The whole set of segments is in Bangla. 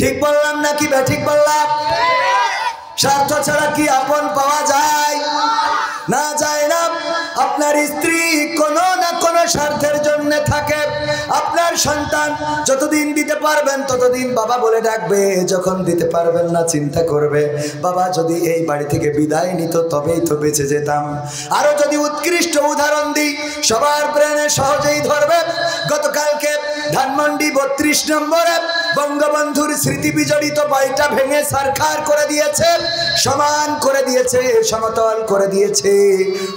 ঠিক বললাম নাকি ঠিক বললাম? স্বার্থ ছাড়া কি আপন পাওয়া যায়? না যায় না। আপনার স্ত্রী কোনো না কোনো স্বার্থের জন্য থাকে। আপনার সন্তান যতদিন দিতে পারবেন ততদিন বাবা বলে ডাকবে, যখন দিতে পারবেন না চিন্তা করবে বাবা যদি এই বাড়ি থেকে বিদায় নিত তবেই তো বেঁচে যেতাম। আরো যদি উৎকৃষ্ট উদাহরণ দিই সবার ব্রেনে সহজেই ধরবে। গতকালকে ধানমন্ডি 32 নম্বরে বঙ্গবন্ধুর স্মৃতি বিজড়িত বাড়িটা ভেঙে ছারখার করে দিয়েছে, সমান করে দিয়েছে, সমতল করে দিয়েছে।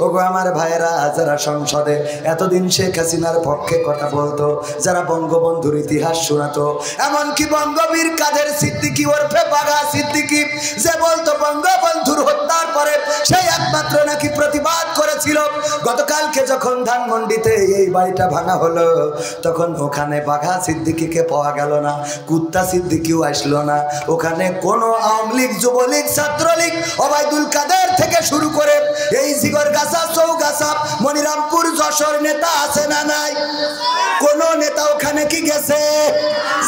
ওগো আমার ভাইরা, যারা সংসদে এতদিন শেখ হাসিনার পক্ষে কথা বলতো, যারা বঙ্গবন্ধুর ইতিহাস শোনাতো, এমনকি বঙ্গবীর কাদের সিদ্দিকী ওরফে বাঘা সিদ্দিকী যে বলতো বঙ্গবন্ধুর হত্যার পরে সেই একমাত্র নাকি প্রতিবাদ করেছিল। গতকালকে যখন ধানমন্ডিতে এই বাড়িটা ভাঙা হলো তখন ওখানে বাঘা সিদ্দিকীকে পাওয়া গেল না, কুত্তা সিদ্দিকীও আসলো না। ওখানে কোনো আওয়ামী লীগ, যুবলীগ, ছাত্রলীগ, ওবায়দুল কাদের থেকে শুরু করে এই জিগরগাছা, চৌগাছা, মনিরামপুর, যশোর নেতা আছে না নাই? কোন নেতা ওখানে কি গেছে?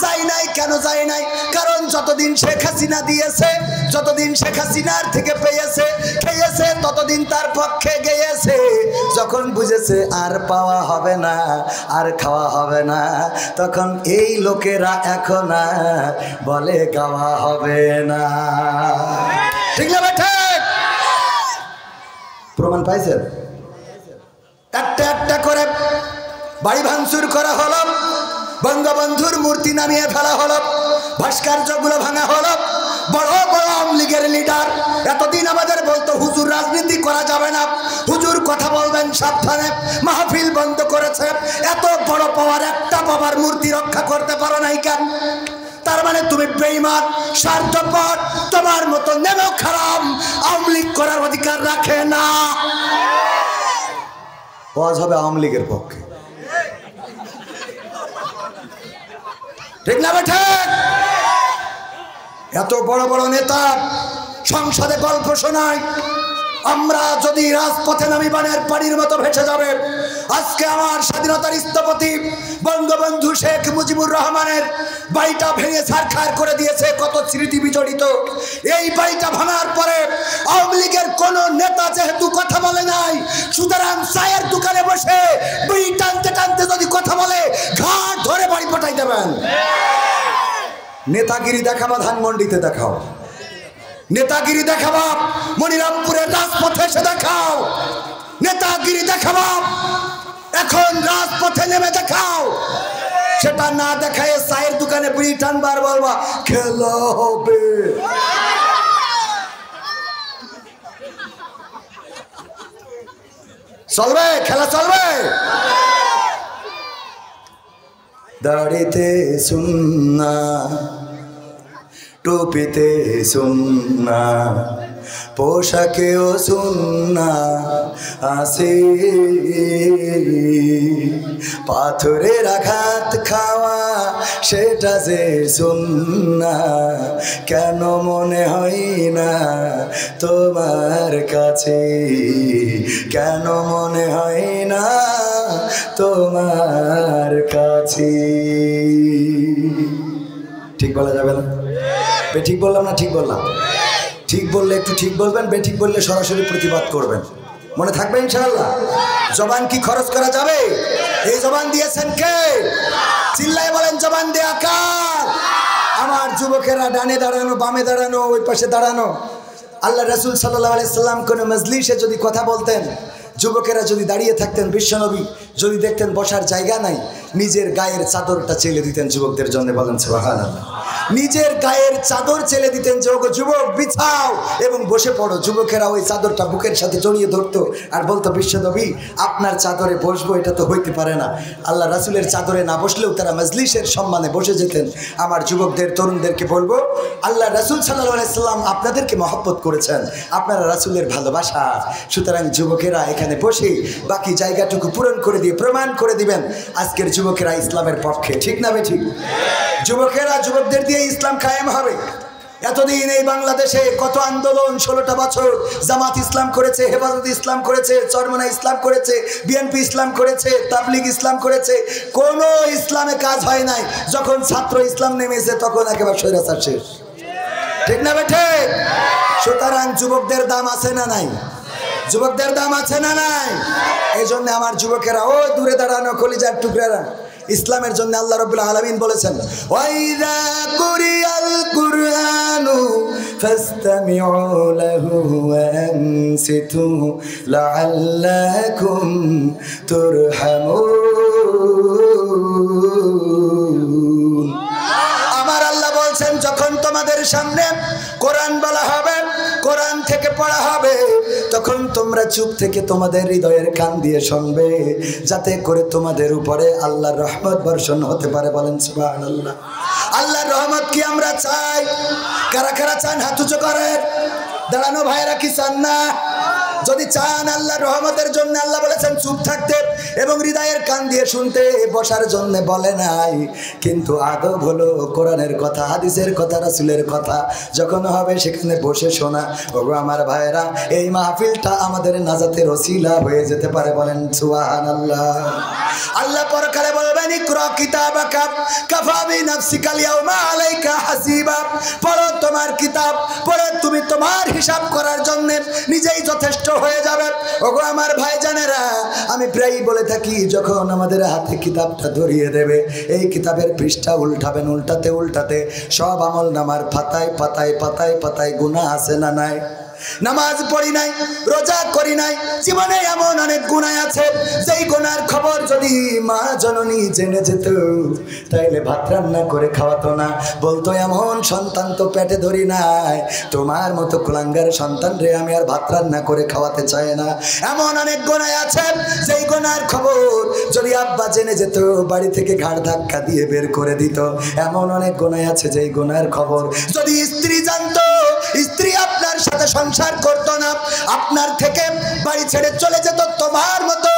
যাই নাই। কেন যাই নাই? কারণ যতদিন শেখ হাসিনা দিয়েছে, যতদিন শেখ হাসিনার থেকে পেয়েছে, খেয়েছে, ততদিন তার পক্ষে গেয়েছে। যখন বুঝেছে আর পাওয়া হবে না, আর খাওয়া হবে না, তখন এই লোকেরা এখন বলে গাওয়া হবে না। ঠিক না বেটা? প্রমাণ পাইছেন? একটা একটা করে বাড়ি ভাঙচুর করা হলো, বঙ্গবন্ধুর মূর্তি নামিয়ে ফেলা হলো, ভাস্কর্যগুলো ভাঙা হলো। বড় বড় আওয়ামী লীগের লিডার এতদিন আমাদের বলতো হুজুর রাজনীতি করা যাবে না, হুজুর কথা বলবেন সাবধানে, মাহফিল বন্ধ করেছে। এত বড় পাওয়ার একটা বাবার মূর্তি রক্ষা করতে পারো নাই কেন? তার মানে তুমি বেঈমান, স্বার্থপর, তোমার মতো নেমে খারাপ আওয়ামী লীগ করার অধিকার রাখে না। ওয়াজ হবে আওয়ামী লীগের পক্ষে, ঠিক না বেটা? এত বড় বড় নেতা সংসদে গল্প শোনায়, আমরা যদি রাজপথে নামি বানের পানির মতো ভেসে যাবে। আজকে আমার স্বাধীনতার স্থপতি বঙ্গবন্ধু শেখ মুজিবুর রহমানের বাড়িটা ভেঙে ছারখার করে দিয়েছে, কত স্মৃতি বিজড়িত। এই বাড়িটা ভাঙার পরে আওয়ামী লীগের কোন নেতা যেহেতু কথা বলে নাই, সুতরাং চায়ের দোকানে বসে বিড়ি টানতে টানতে যদি কথা বলে ঘাট ধরে বাড়ি পাঠাই দেবেন। নেতাগিরি দেখাবা ধানমন্ডিতে দেখাও, নেতাগিরি দেখাবা মনিরামপুরের রাজপথে এসে দেখাও, নেতাগিরি দেখাবা এখন রাজপথে নেমে দেখাও। সেটা না দেখায় চায়ের দোকানে বিড়ি টানবার বলবা খেলা হবে। চলবে? খেলা চলবে? দাড়িতে সুন্না, টুপিতে সুন্না, পোশাকেও সুন্না আছে, পাথরের আঘাত খাওয়া সেটা যে সুন্না, কেন মনে হয় না তোমার কাছে, কেন মনে হয় না তোমার কাছে? ঠিক বলা যাবে না? ঠিক বললাম না? ঠিক বললাম? ঠিক বললে একটু ঠিক বলবেন, বেঠিক বললে সরাসরি প্রতিবাদ করবেন। মনে থাকবে ইনশাআল্লাহ? জবান কি খরচ করা যাবে? এই জবান দিয়েছেন কে? চিল্লায় বলেন জবান দেয়া কার? আমার যুবকেরা ডানে দাঁড়ানো, বামে দাঁড়ানো, ওই পাশে দাঁড়ানো। আল্লাহ রাসূল সাল্লাল্লাহু আলাইহি সাল্লাম কোন মজলিসে যদি কথা বলতেন, যুবকেরা যদি দাঁড়িয়ে থাকতেন, বিশ্বনবী যদি দেখতেন বসার জায়গা নাই, নিজের গায়ের চাদরটা চেলে দিতেন যুবকদের জন্য। বলেন সুবহানাল্লাহ। নিজের গায়ের চাদর চেলে দিতেন যে ওগো যুবক বিছাও এবং বসে পড়ো। যুবকেরা ওই চাদরটা বুকের সাথে জড়িয়ে ধরতো আর বলতো বিশ্বনবী আপনার চাদরে বসবো, এটা তো হইতে পারে না। আল্লাহ রাসূলের চাদরে না বসলেও তারা মজলিসের সম্মানে বসে যেতেন। আমার যুবকদের, তরুণদেরকে বলবো, আল্লাহ রাসূল সাল্লাল্লাহু আলাইহি সাল্লাম আপনাদেরকে মহব্বত করেছেন, আপনারা রাসূলের ভালোবাসা। সুতরাং যুবকেরা এখানে বসে বাকি জায়গাটুকু পূরণ করে দিয়ে প্রমাণ করে দিবেন আজকের যুবকেরা ইসলামের পক্ষে। ঠিক না বেঠিক? যুবকেরা, যুবকদের দিয়ে ইসলাম কায়েম হবে। এতদিন এই বাংলাদেশে কত আন্দোলন, 16টা বছর জামাত ইসলাম করেছে, হেফাজত ইসলাম করেছে, চরমনা ইসলাম করেছে, বিএনপি ইসলাম করেছে, তাবলিগ ইসলাম করেছে, কোনো ইসলামে কাজ হয় নাই। যখন ছাত্র ইসলাম নেমেছে তখন একেবারে স্বৈরাচার শেষ। ঠিক না বেঠে? সুতরাং যুবকদের দাম আছে না নাই? যুবকদের দাম আছে না নাই? এই জন্য আমার যুবকেরা, ও দূরে দাঁড়ানো কলিজার টুকরারা, ইসলামের জন্য আল্লাহ রাব্বুল আলামিন বলেছেন, ওয়াইদা কুরিয়াল কুরআনু ফাসতামিউ লাহু ওয়া আনসিতু লাআল্লাকুম তুরহামুন। আমার আল্লাহ বলছেন, যখন তোমাদের সামনে কোরআন বলা হবে, কোরআন থেকে পড়া হবে, তখন তোমরা চুপ থেকে তোমাদের হৃদয়ের কান দিয়ে শুনবে, যাতে করে তোমাদের উপরে আল্লাহর রহমত বর্ষণ হতে পারে। বলেন সুবহানাল্লাহ। আল্লাহর রহমত কি আমরা চাই? কারা কারা চান হাত উঁচু করেন। দাঁড়ানো ভাইরা কি চান না? যদি চান আল্লাহর রহমতের জন্য, আল্লাহ বলেছেন চুপ থাকতে এবং হৃদয়ের কান দিয়ে শুনতে, বসার জন্য বলে নাই। কিন্তু আদব হলো কোরআনের কথা, হাদিসের কথা, রাসূলের কথা যখন হবে সেখানে বসে শোনা। ওগো আমার ভাইরা, এই মাহফিলটা আমাদের নাজাতের ওসিলা হয়ে যেতে পারে। বলেন সুবহানাল্লাহ। আল্লাহ পরকালে বলবেন, ইকরা কিতাবাকা কাফা বিনাফসিকাল ইয়াউমা আলাইকা হাসিবা। পড়ো তোমার কিতাব, পড়ে তুমি তোমার হিসাব করার জন্য নিজেই যথেষ্ট হয়ে যাবে। ওগো আমার ভাইজানেরা, আমি প্রায়ই বলে থাকি, যখন আমাদের হাতে কিতাবটা ধরিয়ে দেবে, এই কিতাবের পৃষ্ঠা উল্টাবেন, উল্টাতে উল্টাতে সব আমল নামার পাতায় পাতায় পাতায় পাতায় গুনাহ আছে না নাই? নামাজ পড়ি নাই, রোজা করি নাই, জীবনে এমন অনেক গুনাহ আছে, যেই গুনার খবর যদি মা জননী জেনে যেত তাইলে ভাত রান্না করে খাওয়াতো না। বলতো, এমন সন্তান তো পেটে ধরি নাই, তোমার মতো কুলাঙ্গার সন্তান রে আমি আর ভাত রান্না করে খাওয়াতে চাই না। এমন অনেক গুনাহ আছে, যেই গুনার খবর যদি আব্বা জেনে যেত বাড়ি থেকে ঘাড় ধাক্কা দিয়ে বের করে দিত। এমন অনেক গুনাহ আছে, যেই গুনার খবর যদি স্ত্রী জানতো, স্ত্রী আপনার সাথে সংসার করতো না, আপনার থেকে বাড়ি ছেড়ে চলে যেত। তোমার মতো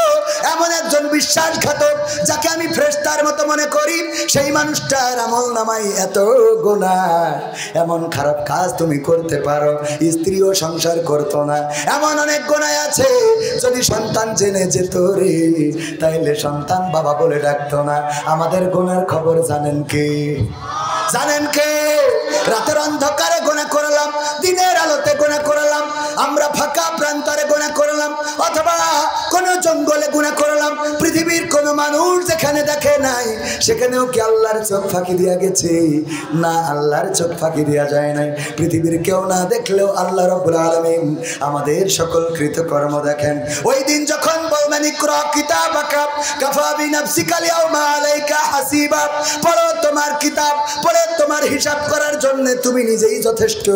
এমন একজন বিশ্বাসঘাতক, যাকে আমি ফেরেশতার মতো মনে করি, সেই মানুষটার আমল নামায় এত গুনাহ, এমন খারাপ কাজ তুমি করতে পারো, স্ত্রীও সংসার করতো না। এমন অনেক গুনাহ আছে, যদি সন্তান জেনে যেত রে, তাইলে সন্তান বাবা বলে ডাকতো না। আমাদের গুনার খবর জানেন কে? জানেন কে? রাতের অন্ধকারে গুনাহ করলাম, দিনের আলোতে গুনাহ করলাম, আমরা ফাঁকা প্রান্তরে গুনাহ করলাম, অথবা কোন জঙ্গলে গুনাহ করলাম, পৃথিবীর কোন মানুষ যেখানে দেখে নাই সেখানেও কি আল্লাহর চোখ ফাঁকি দিয়া গেছে? না, আল্লাহর চোখ ফাঁকি দিয়া যায় নাই। পৃথিবীর কেউ না দেখলেও আল্লাহ রাব্বুল আলামিন আমাদের সকল কৃতকর্ম দেখেন। ওই দিন যখন বলবেন, ইকরা কিতাবাকা কাফা বিনাফসিকাল ইয়াউমা আলাইকা হাসিবা, পড়ো তোমার কিতাব, পড়ে তোমার হিসাব করার জন্য তুমি নিজেই যথেষ্ট।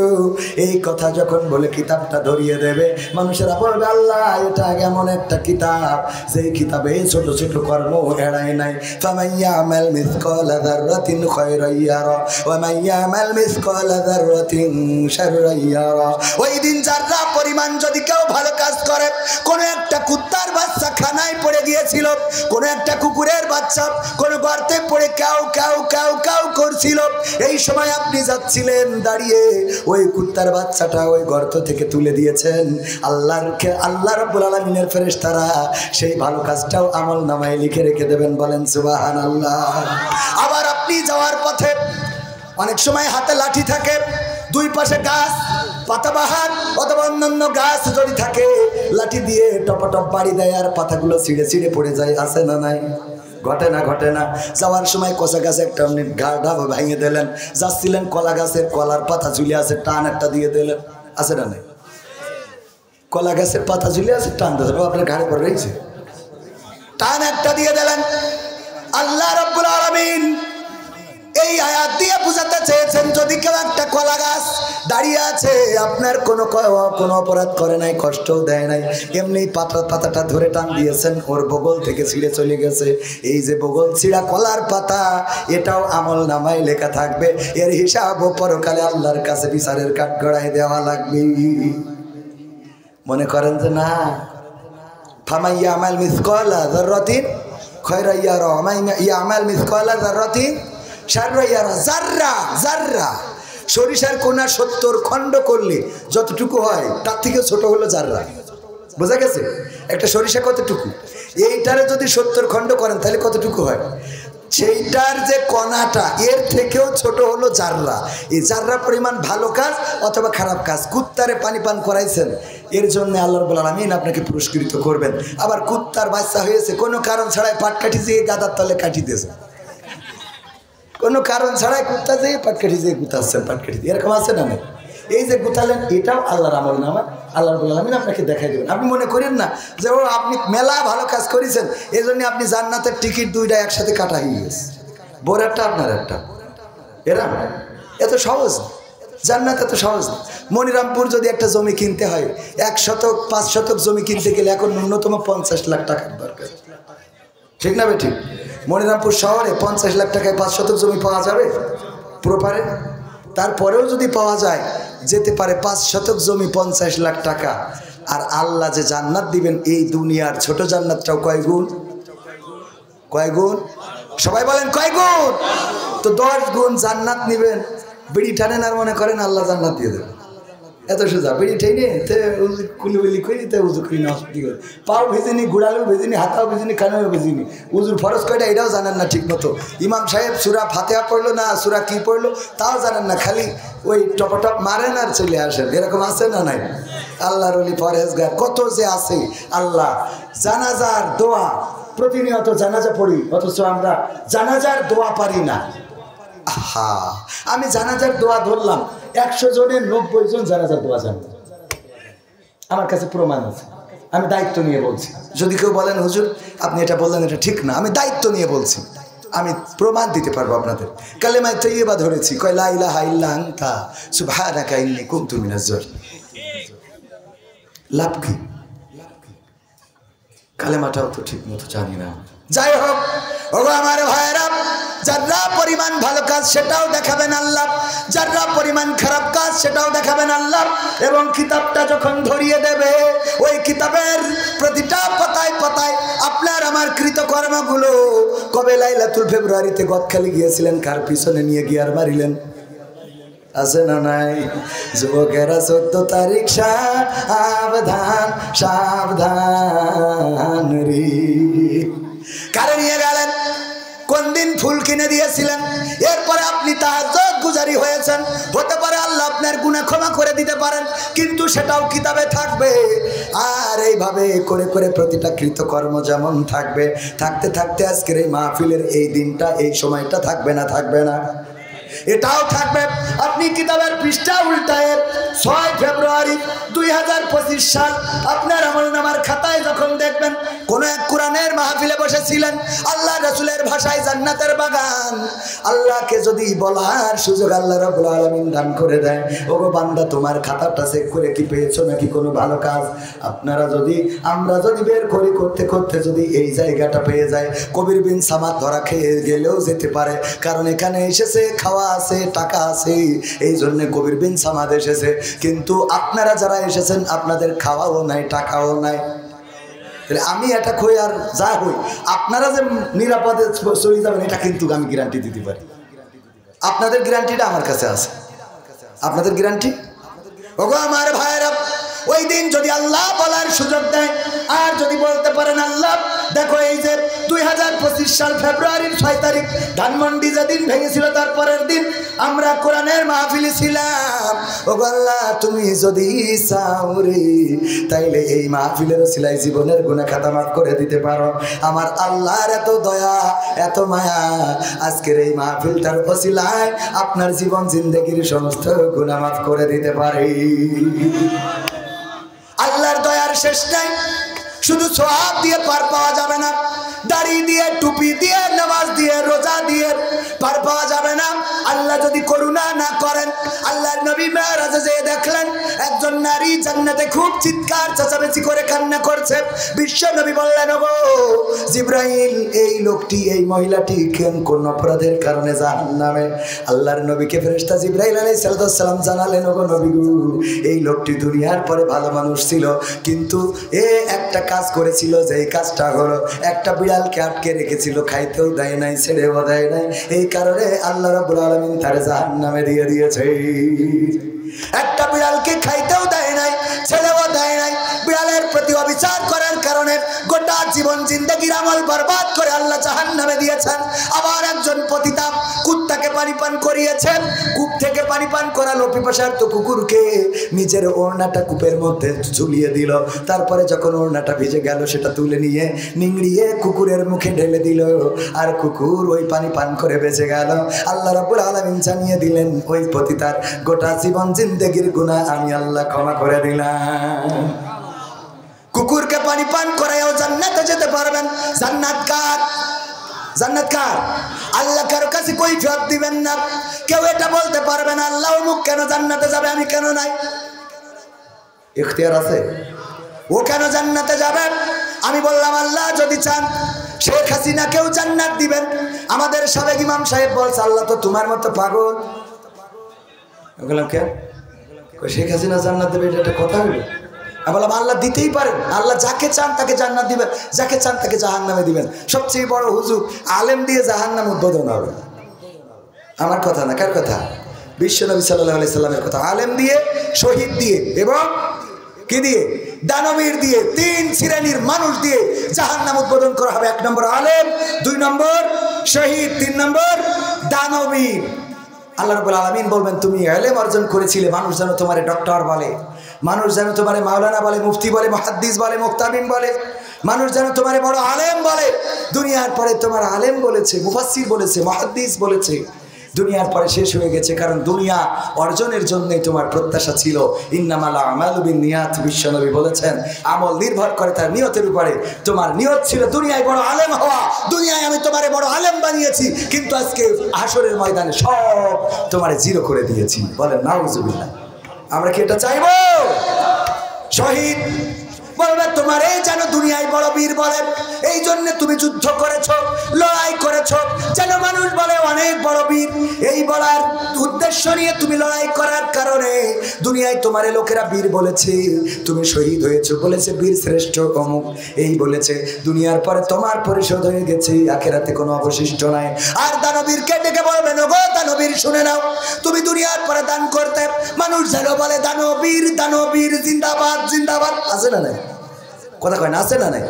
এই কথা যখন বলে কিতাবটা ধরিয়ে দেবে, মানুষেরা বলবে, আল্লাহ এটা এমন একটা কিতাব, যেই কিতাবে ছোট ছোট কর্ম এড়ায় নাই। ফামাইয়ামাল মিসকালা যাররাতিন খায়রান ইয়ারা ওয়া মাইয়ামাল মিসকালা যাররাতিন শাররান ইয়ারা। ওই দিন যারা পরিমাণ যদি কেউ ভালো কাজ করে, কোন একটা কুত্তার বাচ্চা খানায় পড়ে গিয়েছিল, কোন একটা কুকুরের বাচ্চা কোন গর্তে পড়ে কাউ কাউ কাউ কাউ করছিল, এই সময় আপনি যাচ্ছিলেন দাঁড়িয়ে, ওই কুত্তার বাচ্চাটা ওই গর্ত থেকে তুলে দিয়েছেন। আল্লাহ রাব্বুল আলামিনের ফেরেশতারা সেই ভালো কাজটাও আমল নামায় লিখে রেখে দেবেন। বলেন সুবহানাল্লাহ। আবার আপনি যাওয়ার পথে অনেক সময় হাতে লাঠি থাকে, দুই পাশে গাছ পাতাবাহার অথবা অন্যান্য গাছ যদি থাকে, লাঠি দিয়ে টপটপ বাড়ি দেয় আর পাতাগুলো ছিঁড়ে ছিঁড়ে পড়ে যায়। আছে না নাই? ঘটে না? ঘটে না? যাওয়ার সময় কচা গাছে একটা ঘাড় ভেঙে দিলেন, যাচ্ছিলেন কলা গাছের কলার পাতা ঝুলে আছে, টান একটা দিয়ে দিলেন। আছে না নাই? কলা গাছের পাতা ঝুলে আছে, টান দিলেন, আপনার ঘাড়ে পড়ে রয়েছে, টান একটা দিয়ে দিলেন। আল্লাহ রাব্বুল আলামিন এই আয়াত দিয়ে বুঝাতে চেয়েছেন, যদি কেউ একটা কলা গাছ দাঁড়িয়ে আছে, আপনার কোনো অপরাধ করে নাই, কষ্টও দেয় নাই, এমনি পাতাটা ধরে টান দিয়েছেন, ওর বগল থেকে ছিঁড়ে চলে গেছে। এই যে বগল ছিঁড়া কলার পাতা, এটাও আমল নামায় লেখা থাকবে, এর হিসাব পরকালে আল্লাহর কাছে বিচারের কাঠগড়ায় দেওয়া লাগবে। মনে করেন যে না, ফামাইয়ামাল মিসকালা যাররাতিন খায়রান ইয়ারা ওয়া মাইয়ামাল মিসকালা যাররাতিন শাররান ইয়ারা। জাররা, জাররা সরিষার কোনা 70 খণ্ড করলে যতটুকু হয় তার থেকে ছোট হলো জাররা। বোঝা গেছে? একটা সরিষা কতটুকু, এইটারে যদি 70 খণ্ড করেন তাহলে কতটুকু হয়? সেইটার যে কণাটা এর থেকেও ছোট হলো জাররা। এই জাররা পরিমাণ ভালো কাজ অথবা খারাপ কাজ। কুত্তারে পানি পান করাইছেন, এর জন্য আল্লাহ রাব্বুল আলামিন আপনাকে পুরস্কৃত করবেন। আবার কুত্তার বাচ্চা হয়েছে, কোনো কারণ ছাড়াই পাটকাঠি যেয়ে গাদার তলে কাঠি দিয়েছে, কোনো কারণ ছাড়াই কুত্তা যেয়ে পাটকাঠি যেয়ে গুতাচ্ছেন, পাটকাঠি দিয়ে, এরকম আছে না? এই যে গুতালেন এটাও আল্লাহর আমল নামা, আল্লাহ রাব্বুল আলামিন আপনাকে দেখাই দেবেন। আপনি মনে করেন না যে ও আপনি মেলা ভালো কাজ করেছেন এই জন্য আপনি জান্নাতের টিকিট দুইটা একসাথে কাটা হয়ে গেছে, বোর একটা আপনার একটা, এরা এত সহজ জান্নাত, এত সহজ না। মনিরামপুর যদি একটা জমি কিনতে হয়, 1 শতক 5 শতক জমি কিনতে গেলে এখন ন্যূনতম 50 লাখ টাকার দরকার, ঠিক না বেঠিক? মনিরামপুর শহরে 50 লাখ টাকায় 5 শতক জমি পাওয়া যাবে প্রপারে? তারপরেও যদি পাওয়া যায়, যেতে পারে 5 শতক জমি 50 লাখ টাকা। আর আল্লাহ যে জান্নাত দিবেন এই দুনিয়ার ছোট জান্নাতটাও কয় গুণ? কয় গুণ? সবাই বলেন কয় গুণ? তো 10 গুণ জান্নাত নিবেন, বিড়ি টানেন আর মনে করেন আল্লাহ জান্নাত দিয়ে দেবেন। এত সোজা, বিড়ি টেনে তে কুলিবিলি করি, তে উজু করি না, পাও ভেজিনি, গুড়ালু ভেজিনি, হাতাও ভেজিনি, কানেও ভেজিনি, উজুর ফরজ কয়টা এটাও জানেন না ঠিক মতো। ইমাম সাহেব সূরা ফাতিহা পড়লো না সূরা কি পড়লো তাও জানেন না, খালি ওই টপটপ মারেন আর চলে আসেন, এরকম আছে না নাই? আল্লাহর ওলি পরহেজগার কত যে আছে। আল্লাহ জানাজার দোয়া, প্রতিনিয়ত জানাজা পড়ি অথচ আমরা জানাজার দোয়া পারি না। আহা, আমি জানাজার দোয়া ধরলাম, 100 জনের 90 জন জানাজার দোয়া জানবে, আমার কাছে প্রমাণ আছে, আমি দায়িত্ব নিয়ে বলছি। যদি কেউ বলেন হুজুর আপনি এটা বললেন এটা ঠিক না, আমি দায়িত্ব নিয়ে বলছি, আমি প্রমাণ দিতে পারবো আপনাদের। কালেমায়ে তাইয়্যিবা ধরেছি, কয় লা ইলাহা ইল্লা আনতা সুবহানাকা ইন্নী কুনতু মিনাজ জালিমিন। লাভ কি? কালেমাটাও তো ঠিক মতো জানি না। যাই হোক, ওগো আমার ভাইরা, যারা পরিমাণ ভালো কাজ সেটাও দেখাবেন আল্লাহ, যারা পরিমাণ খারাপ কাজ সেটাও দেখাবেন আল্লাহ। এবং কিতাবটা যখন ধরিয়ে দেবে, ওই কিতাবের প্রতিটা পাতায় পাতায় আপনার আমার কৃতকর্মগুলো, কবে লাইলাতুল ফেব্রুয়ারিতে গদখালি গিয়েছিলেন, কার পিছনে নিয়ে গিয়ার মারিলেন, আছে না নাই? যুবকেরা 14 তারিখ সাবধান সাবধান রে, কারে নিয়ে গেলেন? কোন দিন ফুল কিনে দিয়েছিলেন, এরপরে আপনি তাহাজ্জুদ গুজারি হয়েছেন, হতে পারে আল্লাহ আপনার গুনাহ ক্ষমা করে দিতে পারেন, কিন্তু সেটাও কিতাবে থাকবে। আর এইভাবে করে করে প্রতিটা কৃতকর্ম যেমন থাকবে, থাকতে থাকতে আজকের এই মাহফিলের এই দিনটা, এই সময়টা থাকবে না? থাকবে না? এটাও থাকবে। আপনি কিতাবের পৃষ্ঠা উল্টায় 6 ফেব্রুয়ারি 2025 সাল আপনার আমলনামার খাতায় যখন দেখবেন কোন এক কোরআনের মাহফিলে বসেছিলেন, আল্লাহ রাসূলের ভাষায় জান্নাতের বাগান, আল্লাহকে যদি বলার সুযোগ আল্লাহ রাব্বুল আলামিন দান করে দেয়, ওগো বান্দা তোমার খাতাটা চেক করে কি পেয়েছো নাকি কোনো ভালো কাজ? আমরা যদি বের করি করতে করতে যদি এই জায়গাটা পেয়ে যায়, কবির বিন সামাদ ধরা খেয়ে গেলেও যেতে পারে, কারণ এখানে এসেছে খাওয়া আছে, টাকা আছে, এই জন্য কবির বিন সামাদ এসেছে। কিন্তু আপনারা যারা এসেছেন আপনাদের খাওয়াও নাই, টাকাও নাই। আমি এটা কই আর যা হই, আপনারা যে নিরাপদে চলে যাবেন এটা কিন্তু আমি গ্যারান্টি দিতে পারি। আপনাদের গ্যারান্টিটা আমার কাছে আছে। আপনাদের গ্যারান্টি? ওগো আমার ভাইরা, ওই দিন যদি আল্লাহ বলার সুযোগ দেয়, আর যদি বলতে পারেন আল্লাহ দেখো এই যে 2025 সাল ফেব্রুয়ারির 6 তারিখ ধানমন্ডি যেদিন ভেঙেছিল তারপরের দিন আমরা কোরআনের মাহফিলে ছিলাম, ওগো আল্লাহ তুমি যদি চাও রে তাইলে এই মাহফিলের ওসিলায় জীবনের গুনাহ খাতা মাফ করে দিতে পারো। আমার আল্লাহর এত দয়া এত মায়া, আজকের এই মাহফিলটার ওসিলায় আপনার জীবন জিন্দেগির সমস্ত গুনাহ মাফ করে দিতে পারে। আল্লাহর দয়ার শেষ নাই। শুধু সওয়াব দিয়ে পার পাওয়া যাবে না, দাড়ি দিয়ে, টুপি দিয়ে, নামাজ দিয়ে, রোজা দিয়ে পার পাওয়া যাবে না। আল্লাহ যদি করুণা না করেন, আল্লাহর নবী মেরাজে যেয়ে দেখলেন একজন নারী জান্নাতে খুব চিৎকার চেঁচামেচি করে কান্না করছে। বিশ্ব নবী বললেন, ওগো জিবরাইল, এই লোকটি, এই মহিলাটি কোন অপরাধের কারণে জাহান্নামে? আল্লাহর নবীকে ফেরেশতা জিবরাইল আলাইহিস সালাম জানালেন, ওগো নবী গো, এই লোকটি দুনিয়ার পরে ভালো মানুষ ছিল, কিন্তু একটা কাজ করেছিল, যে এই কাজটা হলো একটা বিড়ালকে আটকে রেখেছিল, খাইতেও দেয় নাই, ছেড়েও দেয় নাই। এই কারণে আল্লাহ রাব্বুল আলামিন তারে জাহান্নামে দিয়ে দিয়েছে। একটা বিড়ালকে খাইতেও দেয় নাই, ছেলেও দেয় নাই। বিড়ালের প্রতি অবিচার করার কারণে গোটা জীবন জিন্দেগির আমল বরবাদ করে আল্লাহ জাহান্নামে দিয়েছেন। আবার একজন পতিতা কুত্তাকে পানি পান করিয়েছেন, কূপ থেকে পানি পান করালো, পিপাসার্ত কুকুরকে নিজের ওড়নাটা কূপের মধ্যে ঝুলিয়ে দিল। তারপরে যখন ওড়নাটা ভিজে গেল সেটা তুলে নিয়ে নিংড়িয়ে কুকুরের মুখে ঢেলে দিল, আর কুকুর ওই পানি পান করে বেঁচে গেল। আল্লাহ রাব্বুল আলামিন জানিয়ে দিলেন ওই পতিতার গোটা জীবন জিন্দেগির গুনাহ আমি আল্লাহ ক্ষমা করে দিলাম। কুকুরকে পানি পান করায়ও জান্নাতে যেতে পারবেন। জান্নাত কার? জান্নাত কার? আল্লাহ কারো কাছে কৈফিয়ত দিবেন না। কেউ এটা বলতে পারবে না আল্লাহ অমুক কেন জান্নাতে যাবে আমি কেন নাই। ইখতিয়ার আছে, ও কেন জান্নাতে যাবে? আমি বললাম আল্লাহ যদি চান শেখ হাসিনাকেও জান্নাত দিবেন। আমাদের সাবেক ইমাম সাহেব বলছে আল্লাহ তো তোমার মতো পাগল। বললাম কেন? শেখ হাসিনা জান্নাত দেবে, এটা একটা কথা হলো? আমি বললাম আল্লাহ দিতেই পারেন, আল্লাহ যাকে চান তাকে জান্নাত দিবেন, যাকে চান তাকে জাহান্নামে দিবেন। সবচেয়ে বড় হুজুর আলেম দিয়ে জাহান্নাম উদ্বোধন হবে। আমার কথা না, কার কথা? বিশ্বনবী সাল্লাল্লাহু আলাইহি সাল্লামের কথা। আলেম দিয়ে, শহীদ দিয়ে এবং কি দিয়ে? দানবীর দিয়ে, তিন শ্রেণীর মানুষ দিয়ে জাহান্নাম উদ্বোধন করা হবে। 1 নম্বর আলেম, 2 নম্বর শহীদ, 3 নম্বর দানবীর। আল্লাহ রাব্বুল আলামিন বলবেন তুমি ইলম অর্জন করেছিলে, মানুষ যেন তোমারে ডক্টর বলে, মানুষ যেন তোমারে মাওলানা বলে, মুফতি বলে, মুহাদ্দিস বলে, মুক্তামিম বলে, মানুষ যেন তোমারে বড় আলেম বলে। দুনিয়ার পরে তোমার আলেম বলেছে, মুফাসসির বলেছে, মুহাদ্দিস বলেছে, দুনিয়ার পরে শেষ হয়ে গেছে। কারণ দুনিয়া অর্জনের জন্যই তোমার প্রত্যাশা ছিল। ইন্নামাল আমালু বিন্নিয়াত, বিশ্বনবী বলেছেন আমল নির্ভর করে তার নিয়তের উপরে। তোমার নিয়ত ছিল দুনিয়ায় বড় আলেম হওয়া, দুনিয়ায় আমি তোমারে বড় আলেম বানিয়েছি, কিন্তু আজকে হাসরের ময়দানে সব তোমারে জিরো করে দিয়েছি। বলেন নাউজুবিল্লাহ। আমরা কি এটা চাইবো? শহীদ বলবে তোমারে যেন দুনিয়ায় বড় বীর বলে, এই জন্য তুমি যুদ্ধ করেছো, লড়াই করেছো, যেন মানুষ বলে অনেক বড় বীর। এই বলার উদ্দেশ্য নিয়ে তুমি লড়াই করার কারণে দুনিয়ায় তোমারে লোকেরা বীর বলেছে, তুমি শহীদ হয়েছো বলেছে বীর শ্রেষ্ঠ অমুক এই বলেছে। দুনিয়ার পরে তোমার পরিশোধ হয়ে গেছে, আখিরাতে কোনো অবশিষ্ট নাই। আর দানবীরকে ডেকে বলবেন ওগো দানবীর শুনে নাও, তুমি দুনিয়ার পরে দান করতে, মানুষ যেন বলে দানবীর দানবীর জিন্দাবাদ জিন্দাবাদ। আছে না নাই? কথা কয় না, আছে না নাই?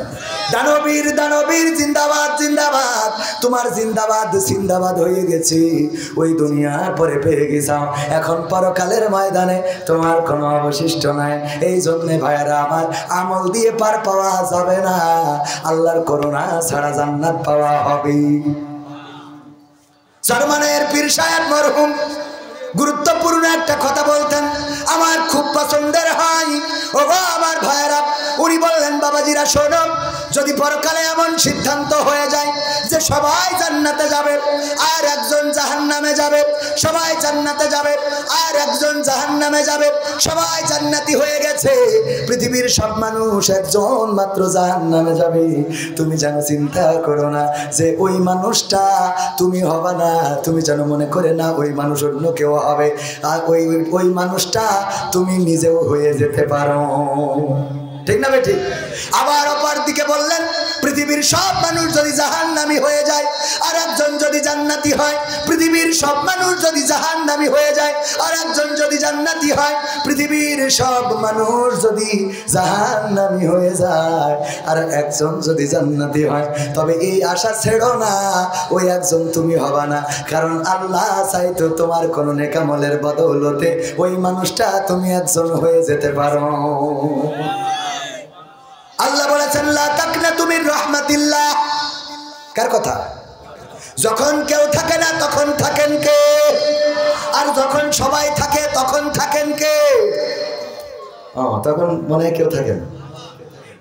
দানবীর দানবীর জিন্দাবাদ জিন্দাবাদ। তোমার জিন্দাবাদ জিন্দাবাদ হয়ে গেছে, ওই দুনিয়ার পরে পেয়ে গেছাও। এখন পরকালের ময়দানে তোমার কোনো অবশিষ্ট নাই। এই জন্যে ভাইয়ারা আমার, আমল দিয়ে পার পাওয়া যাবে না, আল্লাহর করুণা ছাড়া জান্নাত পাওয়া হবে। জার্মানের পীর সাহেব মরহুম গুরুত্বপূর্ণ একটা কথা বলতেন, আমার খুব পছন্দের হয়। ওগো আমার ভাইয়েরা, উনি বললেন বাবাজিরা শোনো, যদি পরকালে এমন সিদ্ধান্ত হয়ে যায় যে সবাই জান্নাতে যাবে আর একজন জাহান্নামে যাবে, সবাই জান্নাতে যাবে আর একজন জাহান্নামে যাবে, সবাই জান্নাতি হয়ে গেছে, পৃথিবীর সব মানুষ একজন মাত্র জাহান্নামে যাবে, তুমি যেন চিন্তা করো না যে ওই মানুষটা তুমি হবে না, তুমি যেন মনে করে না ওই মানুষ অন্য কেউ হবে, আর ওই মানুষটা তুমি নিজেও হয়ে যেতে পারো। ঠিক না বেঠিক? আবার অপর দিকে বললেন পৃথিবীর সব মানুষ যদি জাহান্নামী হয়ে যায় আর একজন যদি জান্নাতি হয়, পৃথিবীর সব মানুষ যদি জাহান্নামী হয়ে যায় আর একজন যদি জান্নাতি হয়, পৃথিবীর সব মানুষ যদি জাহান্নামী হয়ে যায় আর একজন যদি জান্নাতি হয়, তবে এই আশা ছেড়ো না ওই একজন তুমি হবা না, কারণ আল্লাহ চাইতো তোমার কোন নেকামলের বদৌলতে ওই মানুষটা তুমি একজন হয়ে যেতে পারো। আল্লাহ বলেছেন লা তাকনাতু মির রাহমাতিল্লাহ। কার কথা? যখন কেউ থাকে না তখন থাকেন কে? আর যখন সবাই থাকে তখন থাকেন কে? তখন মনে হয় কেউ থাকে না।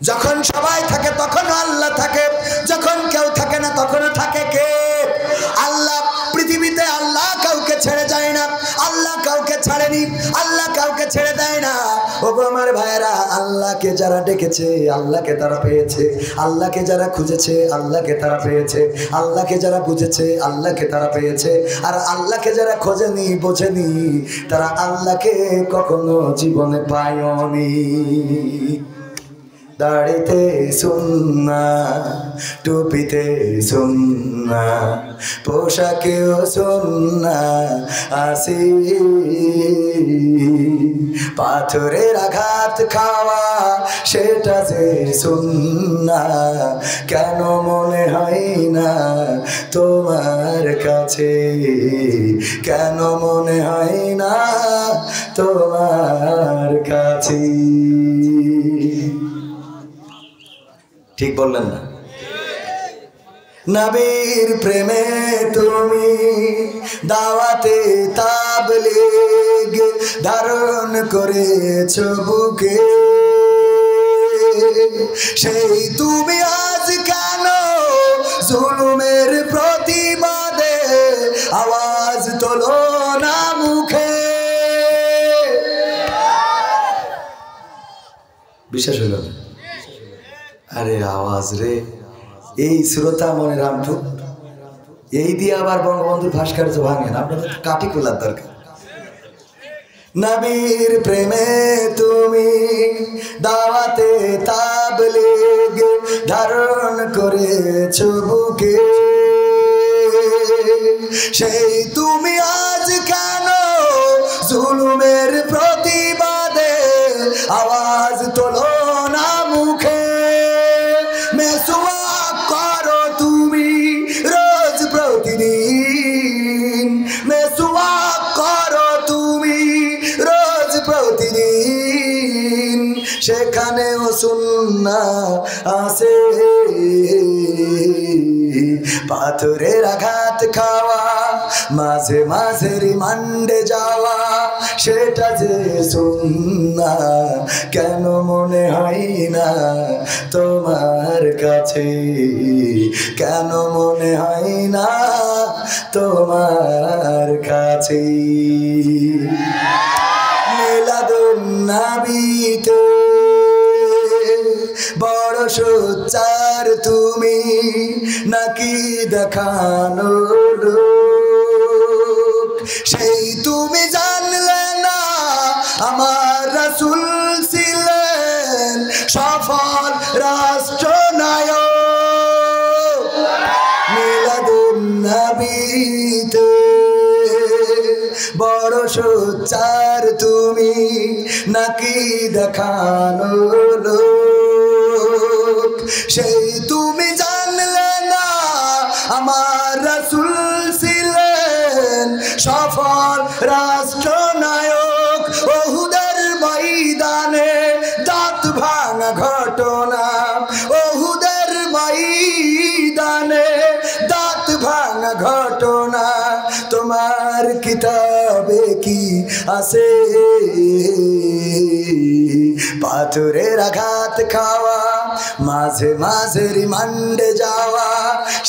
যখন সবাই থাকে তখন আল্লাহ থাকে, যখন কেউ থাকে না তখন থাকে কে? আল্লাহ। পৃথিবীতে আল্লাহ কাউকে ছেড়ে যায় না, আল্লাহ কাউকে ছাড়েনি, আল্লাহ কাউকে ছেড়ে দেয় না। ওগো আমার ভাইয়েরা, আল্লাহকে যারা ডেকেছে আল্লাহকে তারা পেয়েছে, আল্লাহকে যারা খুঁজেছে আল্লাহকে তারা পেয়েছে, আল্লাহকে যারা বুঝেছে আল্লাহকে তারা পেয়েছে, আর আল্লাহকে যারা খোঁজেনি বোঝেনি তারা আল্লাহকে কখনো জীবনে পায়নি। দাড়িতে সুন্না, টুপিতে সুন্না, পোশাকেও সুন্না আসি। পাথরের আঘাত খাওয়া সেটা যে সুন্না, কেন মনে হয় না তোমার কাছে? কেন মনে হয় না তোমার কাছে? ঠিক বললেন না? নবীর প্রেমে তুমি দাওয়াতে তাবলীগ ধারণ করেছো বুকে, সেই তুমি আজ কেন জুলুমের প্রতিবাদে আওয়াজ তোলো না মুখে? বিশ্বাস হলো না? আরে আওয়াজ রে, এই শ্রোতা মনে রামঠু, এই দিয়ে আবার বঙ্গবন্ধুর ভাস্কর্য ভাঙেন, আপনাদের কাটি খোলার দরকার। নবীর প্রেমে তুমি দাওয়াতে তাবলীগ ধারণ করেছো বুকে, সেই তুমি আজ কেন জুলুমের প্রতিবাদে আওয়াজ তোলো না মুখে? মেসওয়াক করো তুমি রোজ প্রতিদিন, মেসওয়াক করো তুমি রোজ প্রতিদিন, সেখানেও সুন্নাহ আছে। পাথরের আঘাত খাওয়া, মাঝে মাঝে রিমান্ডে যাওয়া, সেটা যে সুন্নাহ, কেন মনে হয় না তোমার কাছে? কেন মনে হয় না তোমার কাছে? মিলাদুন নবীতে বড় সোচ্চার তুমি, নাকি দেখানো লোক? সেই তুমি জানলে না আমার রাসূল ছিলেন সফল রাষ্ট্রনায়ক। মিলাদুন নবীতে বড় সোচ্চার তুমি, নাকি দেখানো লোক? সেই তুমি জানলে না আমার রাসূল ছিলেন সফল রাষ্ট্রনায়ক। ওহুদের ময়দানে দাঁত ভাঙা ঘটনা, ওহুদের ময়দানে দাঁত ভাঙা ঘটনা তোমার কিতাবে কি আছে? পাথরের আঘাত খাওয়া, মাঝে মাঝে রিমান্ডে যাওয়া,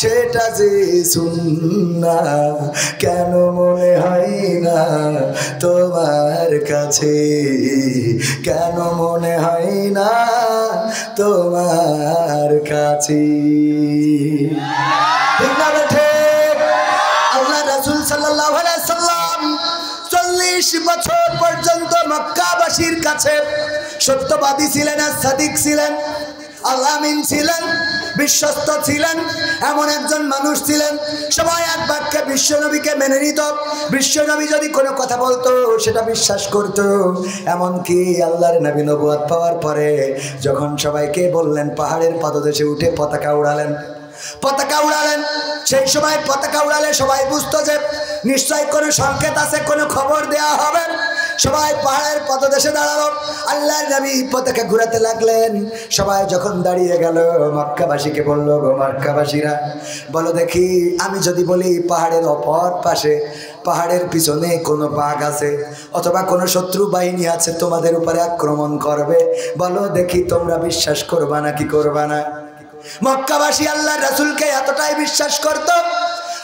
সেটা যে সুন্নাহ, কেন মনে হয় না তোমার কাছে? কেন মনে হয় না তোমার কাছে? ঠিক না বেঠে? আল্লাহ রাসূল সাল্লাল্লাহু আলাইহি সাল্লাম 40 বছর পর্যন্ত মক্কাবাসীর কাছে সত্যবাদী ছিলেন, আর সাদিক ছিলেন, আল-আমিন ছিলেন, বিশ্বস্ত ছিলেন, এমন একজন মানুষ ছিলেন। সবাই এক বাক্যে বিশ্বনবীকে মেনে নিত। বিশ্বনবী যদি কোনো কথা বলতো সেটা বিশ্বাস করত। এমনকি আল্লাহর নবী নবুয়ত পাওয়ার পরে যখন সবাইকে বললেন পাহাড়ের পাদদেশে উঠে পতাকা উড়ালেন, সেই সময় পতাকা উড়ালে সবাই বুঝতো যে নিশ্চয় কোনো সংকেত আছে, কোনো খবর দেয়া হবে। সবাই পাহাড়ের পদদেশে দাঁড়ালো, আল্লাহর নবী পতাকা ঘুরাতে লাগলেন। সবাই যখন দাঁড়িয়ে গেল, মক্কাবাসীকে বলল, গো মক্কাবাসীরা বলো দেখি, আমি যদি বলি পাহাড়ের অপর পাশে, পাহাড়ের পিছনে কোনো বাঘ আছে অথবা কোনো শত্রু বাহিনী আছে তোমাদের উপরে আক্রমণ করবে, বলো দেখি তোমরা বিশ্বাস করবা নাকি করবা না? মক্কাবাসী আল্লাহর রাসূলকে এতটাই বিশ্বাস করত,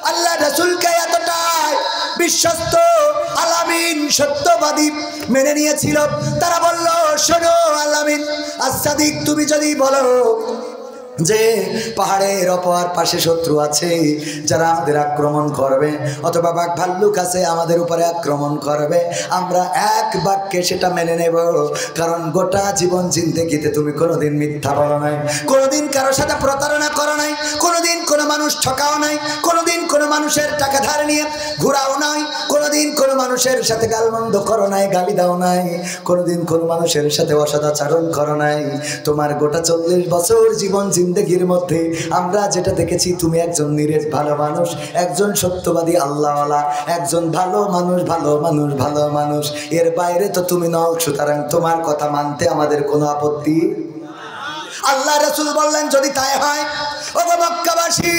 আল্লাহ রাসূলকে এতটাই বিশ্বস্ত, আল-আমিন সত্যবাদী মেনে নিয়েছিল। তারা বলল, শোনো আল-আমিন, আস-সাদিক, তুমি যদি বলো যে পাহাড়ের অপর পাশে শত্রু আছে যারা আমাদের আক্রমণ করবে, অথবা বাঘ ভাল্লুক আছে আমাদের উপরে আক্রমণ করবে, আমরা এক বাক্যে সেটা মেনে নেব। কারণ গোটা জীবন জিন্দেগিতে তুমি কোনোদিন মিথ্যা বলো নাই, কোনোদিন কারোর সাথে প্রতারণা করো নাই, কোনোদিন কোনো মানুষ ঠকাও নাই, কোনোদিন কোনো মানুষের টাকা ধার নিয়ে ঘুরাও নাই, কোনোদিন কোনো মানুষের সাথে গালমন্দ করো নাই, গালি দাও নাই, কোনোদিন কোনো মানুষের সাথে অসদাচরণ করো নাই। তোমার গোটা 40 বছর জীবন জিন্দেগির মধ্যে আমরা যেটা দেখেছি, তুমি একজন নিরেট ভালো মানুষ, একজন সত্যবাদী আল্লাহওয়ালা, একজন ভালো মানুষ, ভালো মানুষ, ভালো মানুষ। এর বাইরে তো তুমি নও, সুতরাং তোমার কথা মানতে আমাদের কোনো আপত্তি। আল্লাহ রাসূল বললেন, যদি তাই হয় ওগো মক্কাবাসী,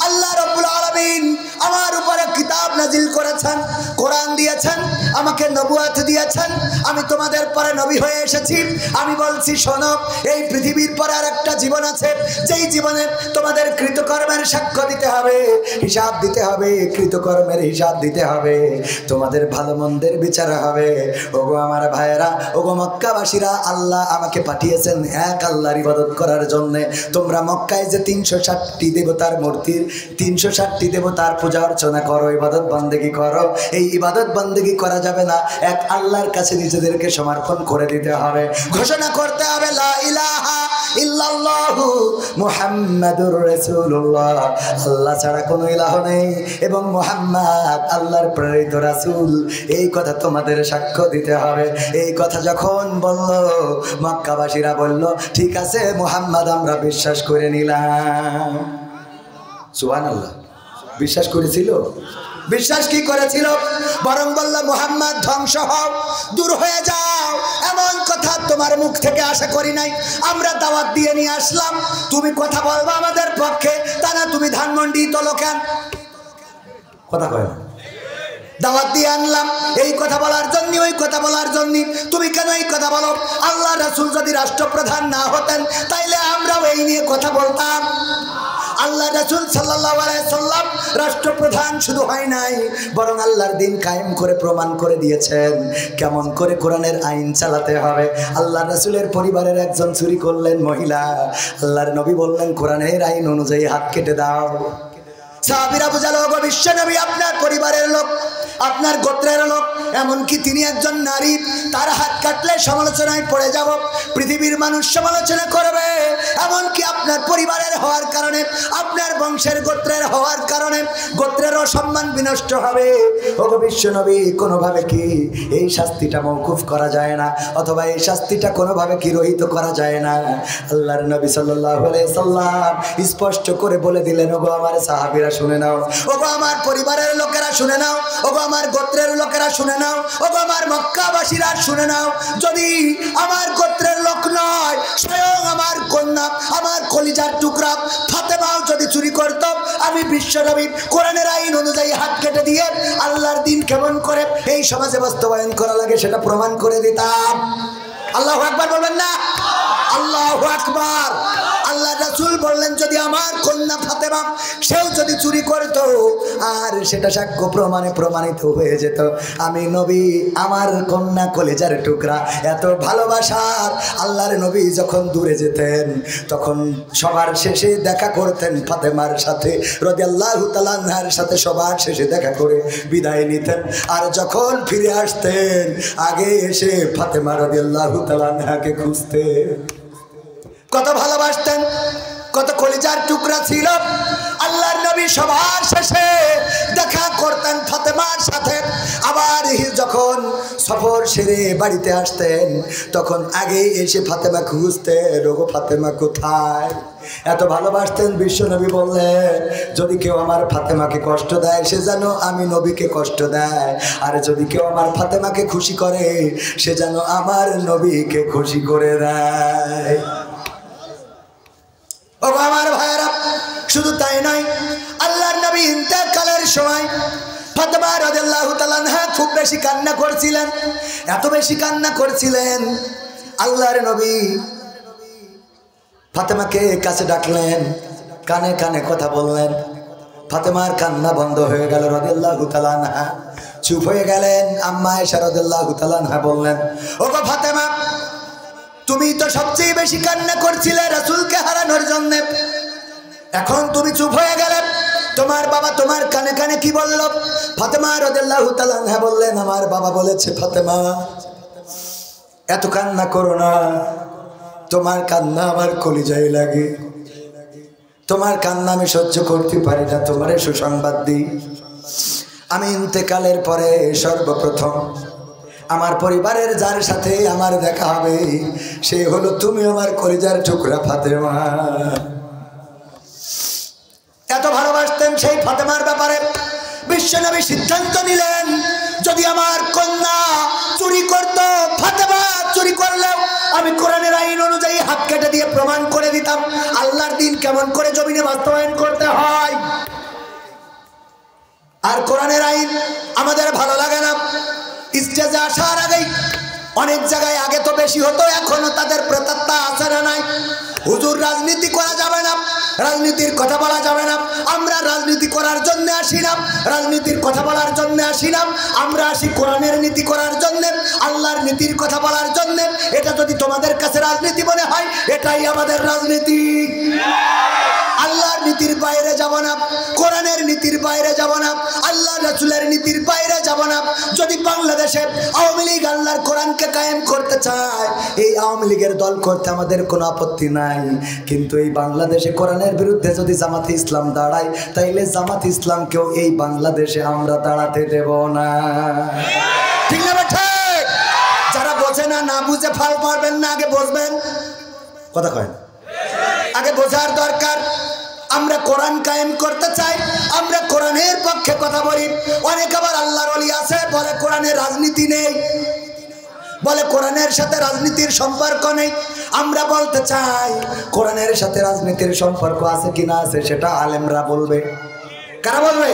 আল্লাহ রাব্বুল আলামিন আমার উপরে কিতাব নাজিল করেছেন, কোরআন দিয়েছেন, আমাকে নবুয়ত দিয়েছেন, আমি তোমাদের পরে নবী হয়ে এসেছি। আমি বলছি শোনো, এই পৃথিবীর পরে আর একটা জীবন আছে, যেই জীবনে তোমাদের কৃতকর্মের সাক্ষ্য দিতে হবে, হিসাব দিতে হবে, কৃতকর্মের হিসাব দিতে হবে, তোমাদের ভালো মন্দের বিচার হবে। ওগো আমার ভাইয়েরা, ওগো মক্কাবাসীরা, আল্লাহ আমাকে পাঠিয়েছেন এক আল্লাহর ইবাদত করার জন্য। তোমরা মক্কায় যে 360টি দেবতার মূর্তির 360টি দেবতার পূজা অর্চনা করো, ইবাদত বান্দেগি করো, এই ইবাদত বান্দেগি করা যাবে না, এক আল্লাহর কাছে নিজেদেরকে সমর্পণ করে দিতে হবে, ঘোষণা করতে হবে লা ইলাহা ইল্লাল্লাহু মুহাম্মাদুর রাসূলুল্লাহ, আল্লাহ ছাড়া কোনো ইলাহ নেই এবং মুহাম্মদ আল্লাহর প্রেরিত রাসূল। এই কথা তোমাদের সাক্ষ্য দিতে হবে। এই কথা যখন বলল, মক্কাবাসীরা বলল, ঠিক আছে মুহাম্মদ আমরা বিশ্বাস করে নিলাম। সুবহানাল্লাহ। বিশ্বাস করেছিল? বিশ্বাস কি করেছিল? বরং বলল, মুহাম্মদ ধ্বংস হও, দূর হয়ে যাও, এমন কথা তোমার মুখ থেকে আশা করি নাই। আমরা দাওয়াত দিয়ে নিয়ে আসলাম, তুমি কথা বলবা আমাদের পক্ষে, তা না তুমি ধানমন্ডি তোলো কেন? কথা কয় না। দাওয়াত দিয়ে আনলাম এই কথা বলার জন্য, ওই কথা বলার জন্য, তুমি কেন এই কথা বলো? আল্লাহ রাসূল যদি রাষ্ট্রপ্রধান না হতেন তাইলে আমরাও এই নিয়ে কথা বলতাম। আল্লাহ রাসূল সাল্লাল্লাহু আলাইহি সাল্লাম রাষ্ট্রপ্রধান শুধু হয় নাই, বরং আল্লাহর দিন কায়েম করে প্রমাণ করে দিয়েছেন কেমন করে কোরআনের আইন চালাতে হবে। আল্লাহ রাসূলের পরিবারের একজন চুরি করলেন মহিলা, আল্লাহর নবী বললেন কোরআনের আইন অনুযায়ী হাত কেটে দাও। সাহাবীরা বুঝালো, ওগো বিশ্ব নবী আপনার পরিবারের লোক, আপনার গোত্রের লোক, এমনকি তিনি একজন নারী, তার হাত কাটলে সমালোচনায় পড়ে যাব, পৃথিবীর মানুষ সমালোচনা করবে, এমনকি আপনার পরিবারের হওয়ার কারণে, আপনার বংশের গোত্রের হওয়ার কারণে গোত্রেরও সম্মান বিনষ্ট হবে। ওগো বিশ্ব নবী, কোনোভাবে কি এই শাস্তিটা মওকুফ করা যায় না, অথবা এই শাস্তিটা কোনোভাবে কি রহিত করা যায় না? আল্লাহর নবী সাল্লাল্লাহু আলাইহি সাল্লাম স্পষ্ট করে বলে দিলেন, ওগো আমার সাহাবীরা শুনে নাও, ওগো আমার পরিবারের লোকেরা শুনে নাও, ওগো আমার গোত্রের লোকেরা শুনে নাও, ওগো আমার মক্কাবাসীরা শুনে নাও, যদি আমার গোত্রের লোক নয়, স্বয়ং আমার কন্যা, আমার কলিজার টুকরা ফাতেমাও যদি চুরি করত, আমি বিশ্বনবী কোরআনের আইন অনুযায়ী হাত কেটে দিয়ে আল্লাহর দিন কেমন করে এই সমাজে বাস্তবায়ন করা লাগে সেটা প্রমাণ করে দিতাম। আল্লাহু আকবার বলবেন না? আল্লাহু আকবার। আল্লাহ রাসূল বললেন, যদি আমার কন্যা ফাতেমা সেও যদি চুরি করত আর সেটা সাক্ষ্য প্রমাণে প্রমাণিত হয়ে যেত, আমি নবী আমার কন্যা কলিজার টুকরা এত ভালোবাসার আল্লাহর নবী যখন দূরে যেতেন তখন সবার শেষে দেখা করতেন ফাতেমার সাথে রাদিয়াল্লাহু তাআলা আনহার সাথে, সবার শেষে দেখা করে বিদায় নিতেন। আর যখন ফিরে আসতেন আগে এসে ফাতেমা রাদিয়াল্লাহু তাআলা আনহাকে খুঁজতেন। কত ভালোবাসতেন, কত কলিজার টুকরা ছিল। আল্লাহর নবী সবার শেষে দেখা করতেন ফাতেমার সাথে। আবার যখন সফর সেরে বাড়িতে আসতেন তখন আগেই এসে ফাতেমা খুঁজতেন, ওগো ফাতেমা কোথায়? এত ভালোবাসতেন। বিশ্বনবী বললেন, যদি কেউ আমার ফাতেমাকে কষ্ট দেয় সে যেন আমি নবীকে কষ্ট দেয়, আর যদি কেউ আমার ফাতেমাকে খুশি করে সে যেন আমার নবীকে খুশি করে দেয়। ও আমার ভাইয়েরা, শুধু তাই নয়, আল্লাহর নবী ইন্তেকালের সময় ফাতেমা রাদিয়াল্লাহু তাআলা আনহা খুব বেশি কান্না করছিলেন, এত বেশি কান্না করছিলেন, আল্লাহর নবী ফাতেমাকে কাছে ডাকলেন, কানে কানে কথা বললেন। ফাতেমার কান্না বন্ধ হয়ে গেল রাদিয়াল্লাহু তাআলা আনহা, চুপ হয়ে গেলেন। আম্মা আয়েশা রাদিয়াল্লাহু তাআলা আনহা বললেন, ওগো ফাতেমা, তুমি তো সবচেয়ে বেশি কান্না করছিলে রাসূলকে হারানোর জন্য, এখন তুমি চুপ হয়ে গেলে। তোমার বাবা তোমার কানে কানে কি বলল? ফাতেমা রাদিয়াল্লাহু তাআলা আনহা বললেন, আমার বাবা বলেছে, ফাতেমা এত কান্না করো না, তোমার কান্না আমার কলিজায় লাগে, তোমার কান্না আমি সহ্য করতে পারি না। তোমারে সুসংবাদ দিই, আমি ইন্তেকালের পরে সর্বপ্রথম আমার পরিবারের যার সাথে আমার দেখা হবে সে হলো তুমি, আমার কলিজার টুকরা ফাতেমা। এত ভালোবাসতেন সেই ফাতেমার ব্যাপারে বিশ্বনবী সিদ্ধান্ত নিলেন, যদি আমার কন্যা চুরি করত, ফাতেমা চুরি করলেও আমি কোরআনের আইন অনুযায়ী হাত কেটে দিয়ে প্রমাণ করে দিতাম আল্লাহর দ্বীন কেমন করে জমিনে বাস্তবায়ন করতে হয়। আর কোরআনের আইন আমাদের ভালো লাগে না। স্টেজে আসার আগেই অনেক জায়গায়, আগে তো বেশি হতো, এখনো তাদের প্রেতাত্মা আছে না নাই? হুজুর রাজনীতি করা যাবে না, রাজনীতির কথা বলা যাবে না। আমরা রাজনীতি করার জন্য আসি না, রাজনীতির কথা বলার জন্য আসি না, আমরা আসি কোরআনের নীতি করার জন্য, আল্লাহর নীতির কথা বলার জন্য। এটা যদি তোমাদের কাছে রাজনীতি মনে হয়, এটাই আমাদের রাজনীতি। আল্লাহর নীতির বাইরে যাব না, কোরআনের নীতির বাইরে যাব না, আল্লাহ রাসূলের নীতির বাইরে যাব না। যদি বাংলাদেশে আওয়ামী লীগ আল্লাহর কোরআনকে কায়েম করতে চায়, এই আওয়ামী লীগের দল করতে আমাদের কোনো আপত্তি নাই, কিন্তু এই বাংলাদেশে কোরআনের বিরুদ্ধে যদি জামাতে ইসলাম দাঁড়ায়, তাইলে জামাত ইসলামকেও এই বাংলাদেশে আমরা দাঁড়াতে দেব না। ঠিক না বেঠে? যারা বোঝে না, না বুঝে ফাল পারবেন না, আগে বুঝবেন। কথা কয় না, আগে বোঝার দরকার। আমরা কোরআন কায়েম করতে চাই, আমরা কোরআনের পক্ষে কথা বলি। অনেক আবার আল্লাহর ওলি আছে বলে কোরআনের রাজনীতি নেই, বলে কোরআনের সাথে রাজনীতির সম্পর্ক নেই। আমরা বলতে চাই কোরআনের সাথে রাজনীতির সম্পর্ক আছে কিনা আছে সেটা আলেমরা বলবে। কারা বলবে?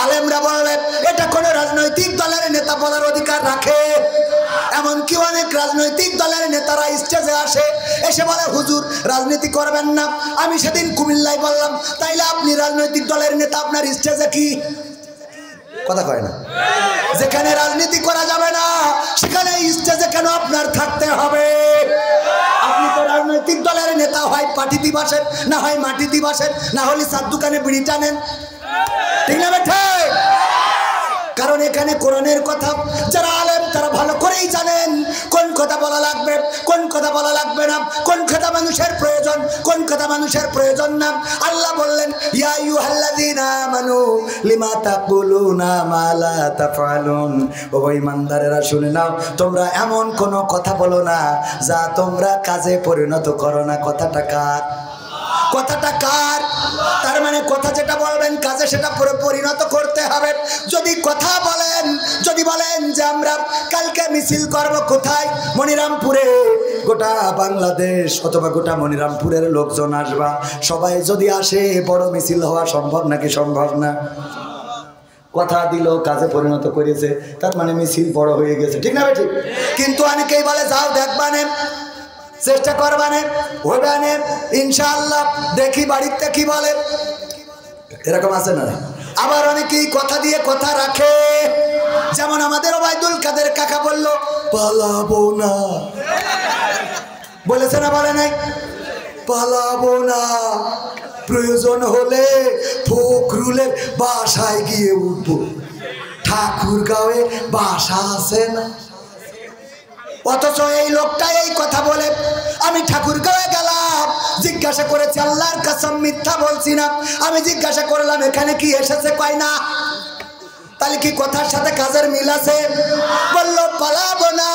আলেমরা বলবে। এটা কোনো রাজনৈতিক দলের নেতা বলার অধিকার রাখে? এমনকি অনেক রাজনৈতিক দলের নেতারা স্টেজে আসে, এসে বলে হুজুর রাজনীতি করবেন না। আমি সেদিন কুমিল্লায় বললাম, তাইলে আপনি রাজনৈতিক দলের নেতা, আপনার স্টেজে কি? কথা কয় না। যেখানে রাজনীতি করা যাবে না সেখানে স্টেজে কেন আপনার থাকতে হবে? আপনি তো রাজনৈতিক দলের নেতা, হয় পার্টি দিবসের, না হয় মাটি দিবসের, না হলে চার দোকানে বিড়ি টানেন। ঠিক না বেঠে? কারণ এখানে কোরআনের কথা যারা আলেম তারা ভালো করেই জানেন কোন কথা বলা লাগবে, কোন কথা বলা লাগবে না, কোন কথা মানুষের প্রয়োজন, কোন কথা মানুষের প্রয়োজন না। আল্লাহ বললেন, ইয়া আইয়ুহাল্লাযীনা আমানু লিমা তাকুলুনা মা লা তাফআলুন। ও ঈমানদারেরা শুনে নাও, তোমরা এমন কোন কথা বলো না যা তোমরা কাজে পরিণত করো না। কথাটা কার? কথাটা কার? তার মানে কথা যেটা বলবেন কাজে সেটা পরিণত করতে হবে। যদি কথা বলেন, যদি বলেন যে আমরা কালকে মিছিল করব কোথায়? মনিরামপুরে, গোটা বাংলাদেশ অথবা গোটা মনিরামপুরের লোকজন আসবা, সবাই যদি আসে বড় মিছিল হওয়া সম্ভব নাকি সম্ভব না? কথা দিল, কাজে পরিণত করেছে, তার মানে মিছিল বড় হয়ে গেছে। ঠিক না ঠিক? কিন্তু অনেকেই বলে যাও দেখবানে, চেষ্টা করবানে, হবে ইনশাআল্লাহ, দেখি বাড়িতে কি বলে। এরকম আছে না? আবার অনেকেই কথা দিয়ে কথা রাখে। যেমন আমাদের ওবায়দুল কাদের কাকা বলল পালাবো না, বলেছে না বলে নাই? পালাবো না, প্রয়োজন হলে ফখরুলের বাসায় গিয়ে উঠবো, ঠাকুরগাঁওয়ে বাসা আছে না। অথচ এই লোকটা এই কথা বলে। আমি ঠাকুরগাঁওয়ে গেলাম, জিজ্ঞাসা করেছি, আল্লাহর কসম মিথ্যা বলছি না, আমি জিজ্ঞাসা করলাম এখানে কি এসেছে, কয় না। তাহলে কি কথার সাথে কাজের মিল আছে? বলল পালাবো না,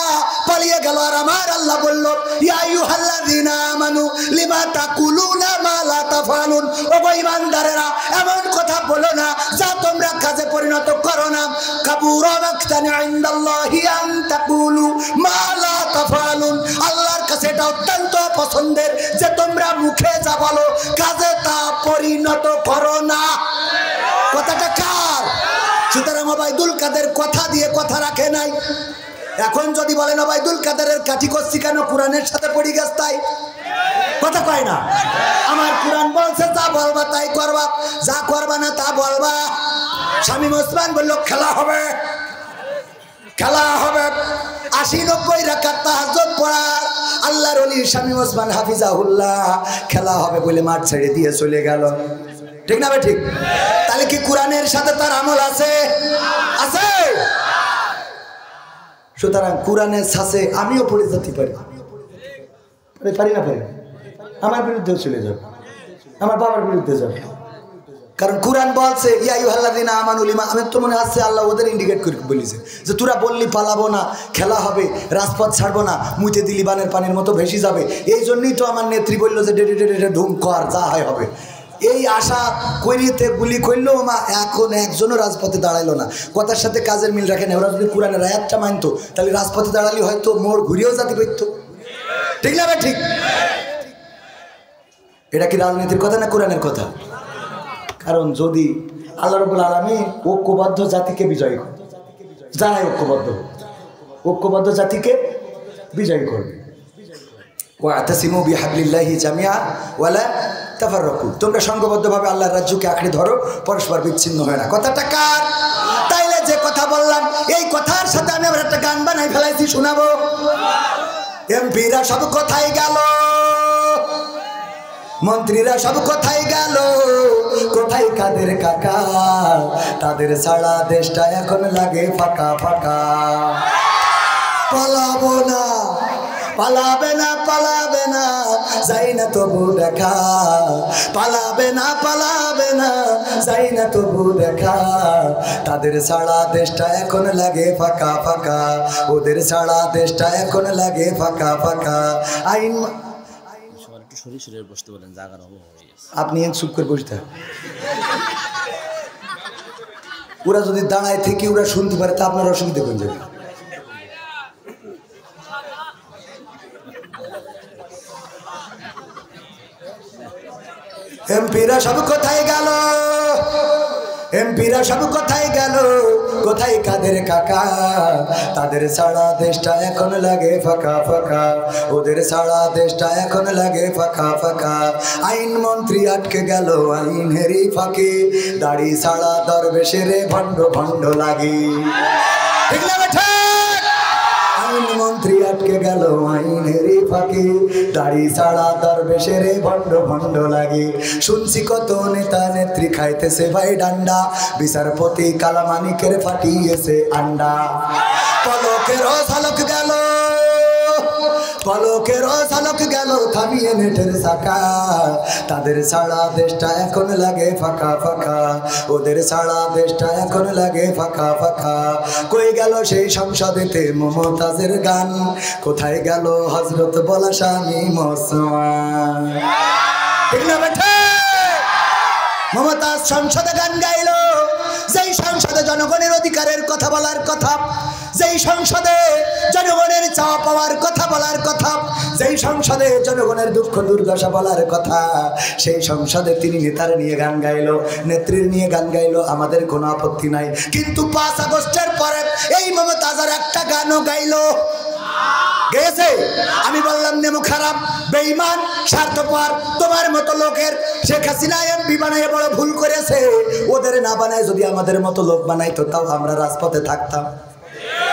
পালিয়ে গেল। আর আমার আল্লাহ বলল, ইয়া আইয়ুহাল্লাযীনা আমানু লিমা তাকুলুনা মা লা তাফআলুন। ও ঈমানদারেরা, এমন কথা বলো না যা তোমরা কাজে পরিণত করো না। কাবুরা মাকতান ইনদাল্লাহি আন তাকুলু মা লা তাফআলুন। আল্লাহর কাছে এটা অত্যন্ত পছন্দের যে তোমরা মুখে যা বলো কাজে তা পরিণত করো না। কথাটা কার? সুতরাং ওবায়দুল কাদের কথা দিয়ে কথা রাখে নাই। এখন যদি বলেন ওবায়দুল কাদেরের কাঠি করছি কেন, কোরআনের সাথে পড়ি গেছে তাই। কথা কয় না? আমার কোরআন বলছে যা বলবা তাই করবা, যা করবা না তা বলবা। শামীম ওসমান বলল খেলা হবে, খেলা হবে। 80-90 রাকাত তাহাজ্জুদ পড়া আল্লাহর ওলি শামীম ওসমান হাফিজাহুল্লাহ খেলা হবে বলে মাঠ ছেড়ে দিয়ে চলে গেল। ঠিক না ভাই? ঠিক। তাহলে কি কোরআনের সাথে তার আমল আছে? আছে। সুতরাং কোরআনের ছাঁচে আমিও পড়ে যেতে পারি, পারি না? পারি। আমার বিরুদ্ধেও চলে যাবে, আমার বাবার বিরুদ্ধে যাবে, কারণ কোরআন বলছে ইয়া আইয়ুহাল্লাযীনা আমানু লিমা। আমি তো মনে আছে আল্লাহ ওদের ইন্ডিকেট করে বলেছে যে তোরা বললি পালাবো না, খেলা হবে, রাজপথ ছাড়বো না, মুইতে দিলি বানের পানির মতো ভেসে যাবে। এই জন্যই তো আমার নেত্রী বললো যে ডেডে ডেডে ধুম কর, যা হয় হবে। এই আশা করিতে গুলি করলো মা, এখন একজনও রাজপথে দাঁড়াইলো না। কথার সাথে কাজের মিল রাখে না। ওরা যদি কোরআনের আয়াতটা মানতো তাহলে রাজপথে দাঁড়ালি হয়তো মোড় ঘুরিয়েও যেতে পারতো। ঠিক না ভাই? ঠিক। এটা কি রাজনীতির কথা না কোরআনের কথা? কারণ যদি আল্লাহ রাব্বুল আলামিন ঐক্যবদ্ধ জাতিকে বিজয়ী করে, যারাই ঐক্যবদ্ধ জাতিকে বিজয়ী করবে। ওয়াতাসিমু বিহাবলিল্লাহি জামিআ ওয়ালা তাফাররাকু। তোমরা সংঘবদ্ধভাবে আল্লাহর রাজ্যকে আঁকড়ে ধরো, পরস্পর বিচ্ছিন্ন হয় না। কথাটা কার? তাইলে যে কথা বললাম এই কথার সাথে আমি আবার একটা গান বানাই ফেলাইছি, শোনাবো। এমপিরা সব কোথায় গেল, মন্ত্রীরা সব কোথায় গেল, কোথায় কাদের কাকা, তাদের ছাড়া দেশটা এখন লাগে ফাঁকা ফাঁকা। পালাবো না, পালাবে না, পালাবে না, যাই না তবু দেখা, পালাবে না, পালাবে না, যাই না তবু দেখা, তাদের ছাড়া দেশটা এখন লাগে ফাঁকা ফাঁকা, ওদের ছাড়া দেশটা এখন লাগে ফাঁকা ফাঁকা। আইন বসতে বলেন, জায়গার অভাব হয়ে গেছে। আপনি চুপ করে বসতে, ওরা যদি দাঁড়ায় থেকে ওরা শুনতে পারে তা আপনার অসুবিধা করে যাবে। এমপিরা সব কোথায় গেল, এমপিরা সব কোথায় গেল, কোথায় কাদের কাকা, তাদের ছাড়া দেশটা এখন লাগে ফাঁকা ফাঁকা, ওদের ছাড়া দেশটা এখন লাগে ফাঁকা ফাঁকা। আইন মন্ত্রী আটকে গেল আইনেরই ফাঁকে, দাড়ি ছাড়া দরবেশের ভণ্ড ভণ্ড লাগে। ঠিক না বেটা? আইন মন্ত্রী আটকে গেল আইনেরই ফাঁকে, দাড়ি ছাড়া দরবেশের ভণ্ড ভণ্ড লাগে। শুনছি কত নেতা নেত্রী খাইতেছে ভাই ডান্ডা, বিচারপতি কালামানিকের ফাটিয়েছে আন্ডা। পলকের ঝলক গেল, পলকের ঝলক গেল থামিয়ে নেটের চাকা, তাদের ছাড়া দেশটা এখন লাগে ফাঁকা ফাঁকা, ওদের ছাড়া দেশটা এখন লাগে ফাঁকা ফাঁকা। কই গেল সেই সংসদেতে মমতাজের গান, কোথায় গেল হযরত বলা স্বামী মুসলমান। ঠিক না বেটা? মমতাজ সংসদে গান গাইলো, যেই সংসদে জনগণের অধিকারের কথা বলার কথা, যেই সংসদে জনগণের চাওয়া পাওয়ার কথা বলার কথা, যেই সংসদে জনগণের দুঃখ দুর্দশা বলার কথা, সেই সংসদে তিনি নেতার নিয়ে গান গাইলো, নেত্রীর নিয়ে গান গাইলো, আমাদের কোনো আপত্তি নাই। কিন্তু 5 আগস্টের পরে এই মমতাজার একটা গানও গাইলো, গেছে। আমি বললাম নেমো খারাপ, বেঈমান, স্বার্থপর, তোমার মতো লোকের শেখ হাসিনা এমপি বানায় বড় ভুল করেছে। ওদের না বানায় যদি আমাদের মতো লোক বানাইতো তাও আমরা রাজপথে থাকতাম।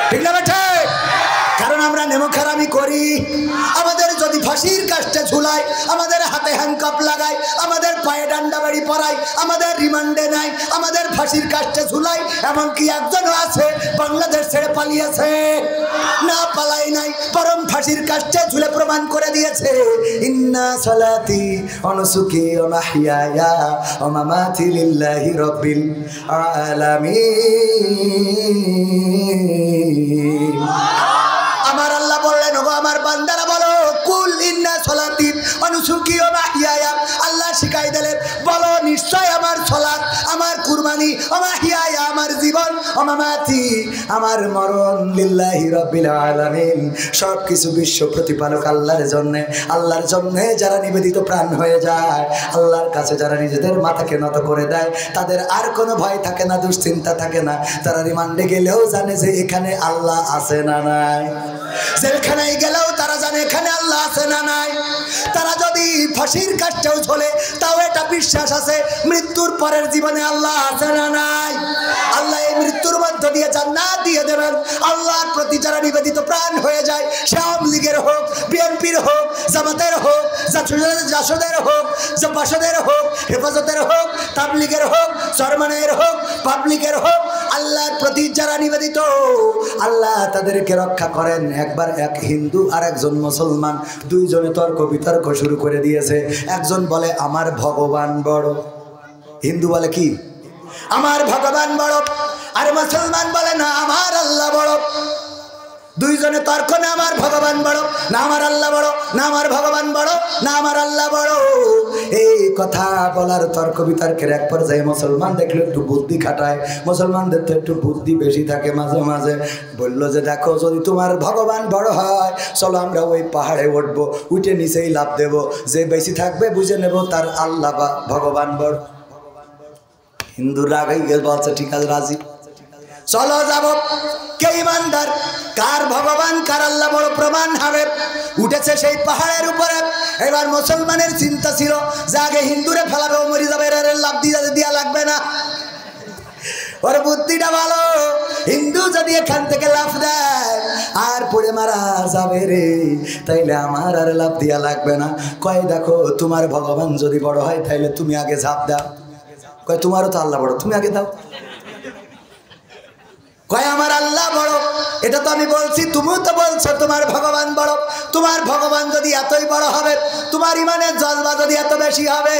ঠিক না বেটা? কারণ আমরা নেমোখারামি করি। আমাদের যদি ফাঁসির কাস্টে ঝুলায়, আমাদের হাতে হ্যান্ডকাপ লাগায়, আমাদের পায়ে ডান্ডা বাড়ি পরায়, আমাদের রিমান্ডে নাই, আমাদের ফাঁসির কাস্টে ঝুলায়, এমনকি একজনও আছে বাংলাদেশ ছেড়ে পালিয়েছে? না, পালাই নাই, বরং ফাঁসির কাস্টে ঝুলে প্রমাণ করে দিয়েছে ইন্না সালাতি ওয়া নুসুকি ওয়া মাহইয়ায়া ওয়া মামাতি লিল্লাহি রাব্বিল আলামিন। আমার আল্লাহ বললেন, ওগো আমার বান্দারা বলো, কুল ইন্না সালাতি ওয়া নুসুকি ওয়া মাহইয়ায়া। আল্লাহ শিখাই দিলেন, বলো নিশ্চয় আমার সালাত, আমার কুরবানি, ওয়া মাহইয়ায়া আমার জীবন, ওয়া মামাতি আমার মরণ, লিল্লাহি রাব্বিল আলামিন, সব কিছু বিশ্ব প্রতিপালক আল্লাহর জন্য। আল্লাহর জন্য যারা নিবেদিত প্রাণ হয়ে যায়, আল্লাহর কাছে যারা নিজেদের মাথাকে নত করে দেয়, তাদের আর কোনো ভয় থাকে না, দুশ্চিন্তা থাকে না। তারা রিমান্ডে গেলেও জানে যে এখানে আল্লাহ আছে না নাই, জেলখানায় গেলেও তারা জানে এখানে আল্লাহ আছে না নাই। তারা যদি ফাঁসির কাষ্ঠেও ঝোলে তাও এটা বিশ্বাস আছে মৃত্যুর পরের জীবনে আল্লাহ আছে না নাই। আল্লাহ এই মৃত্যুর মধ্য দিয়ে জান্নাত দিয়ে দেবেন। আল্লাহর প্রতি যারা নিবেদিত প্রাণ হয়ে যায়, সে আওয়ামী লীগের হোক, বিএনপির হোক, জামাতের হোক, জাসদের হোক, বাসদের হোক, হেফাজতের হোক, তাবলিগের হোক, চরমানের হোক, পাবলিকের হোক, আল্লাহর প্রতি যারা নিবেদিত আল্লাহ তাদেরকে রক্ষা করেন। একবার এক হিন্দু আর একজন মুসলমান দুইজনে তর্ক বিতর্ক শুরু করে দিয়েছে। একজন বলে আমার ভগবান বড়, হিন্দু বলে কি আমার ভগবান বড়, আর মুসলমান বলে না আমার আল্লাহ বড়। দুইজনে তর্ক, না আমার ভগবান বড়, না আমার আল্লাহ বড়, না আমার ভগবান বড়, না আমার আল্লাহ বড়। এই কথা বলার তর্ক বিতর্কের এক পর্যায়ে মুসলমান দেখলো একটু বুদ্ধি খাটায়, মুসলমানদের তো একটু বুদ্ধি বেশি থাকে মাঝে মাঝে, বললো যে দেখো যদি তোমার ভগবান বড় হয় চলো আমরা ওই পাহাড়ে উঠবো, উঠে নিচেই লাভ দেব, যে বেশি থাকবে বুঝে নেব তার আল্লাহ বা ভগবান বড়। হিন্দু রাগ হয়ে গেল, বলছে ঠিক আছে রাজি, চলো যাব। কে ইমানদার, কার ভগবান কার আল্লাহ বড় প্রমাণ হবে। উঠেছে সেই পাহাড়ের উপরে। এবার মুসলমানের চিন্তা ছিল যে আগে হিন্দুরে ফেলাবে, ও মরে যাবে, এর লাভ দিয়া লাগবে না। ওর বুদ্ধিটা ভালো, হিন্দু যদি এখান থেকে লাভ দেয় আর পড়ে মারা যাবে রে, তাইলে আমার আর লাভ দিয়া লাগবে না। কয় দেখো তোমার ভগবান যদি বড় হয় তাইলে তুমি আগে ঝাঁপ দাও। কয় তোমারও তো আল্লাহ বড়, তুমি আগে দাও। কয় আমার আল্লাহ বড়, এটা তো আমি বলছি, তুমিও তো বলছো তোমার ভগবান বড়। তোমার ভগবান যদি এতই বড় হবে, তোমার ইমানের জজবা যদি এত বেশি হবে,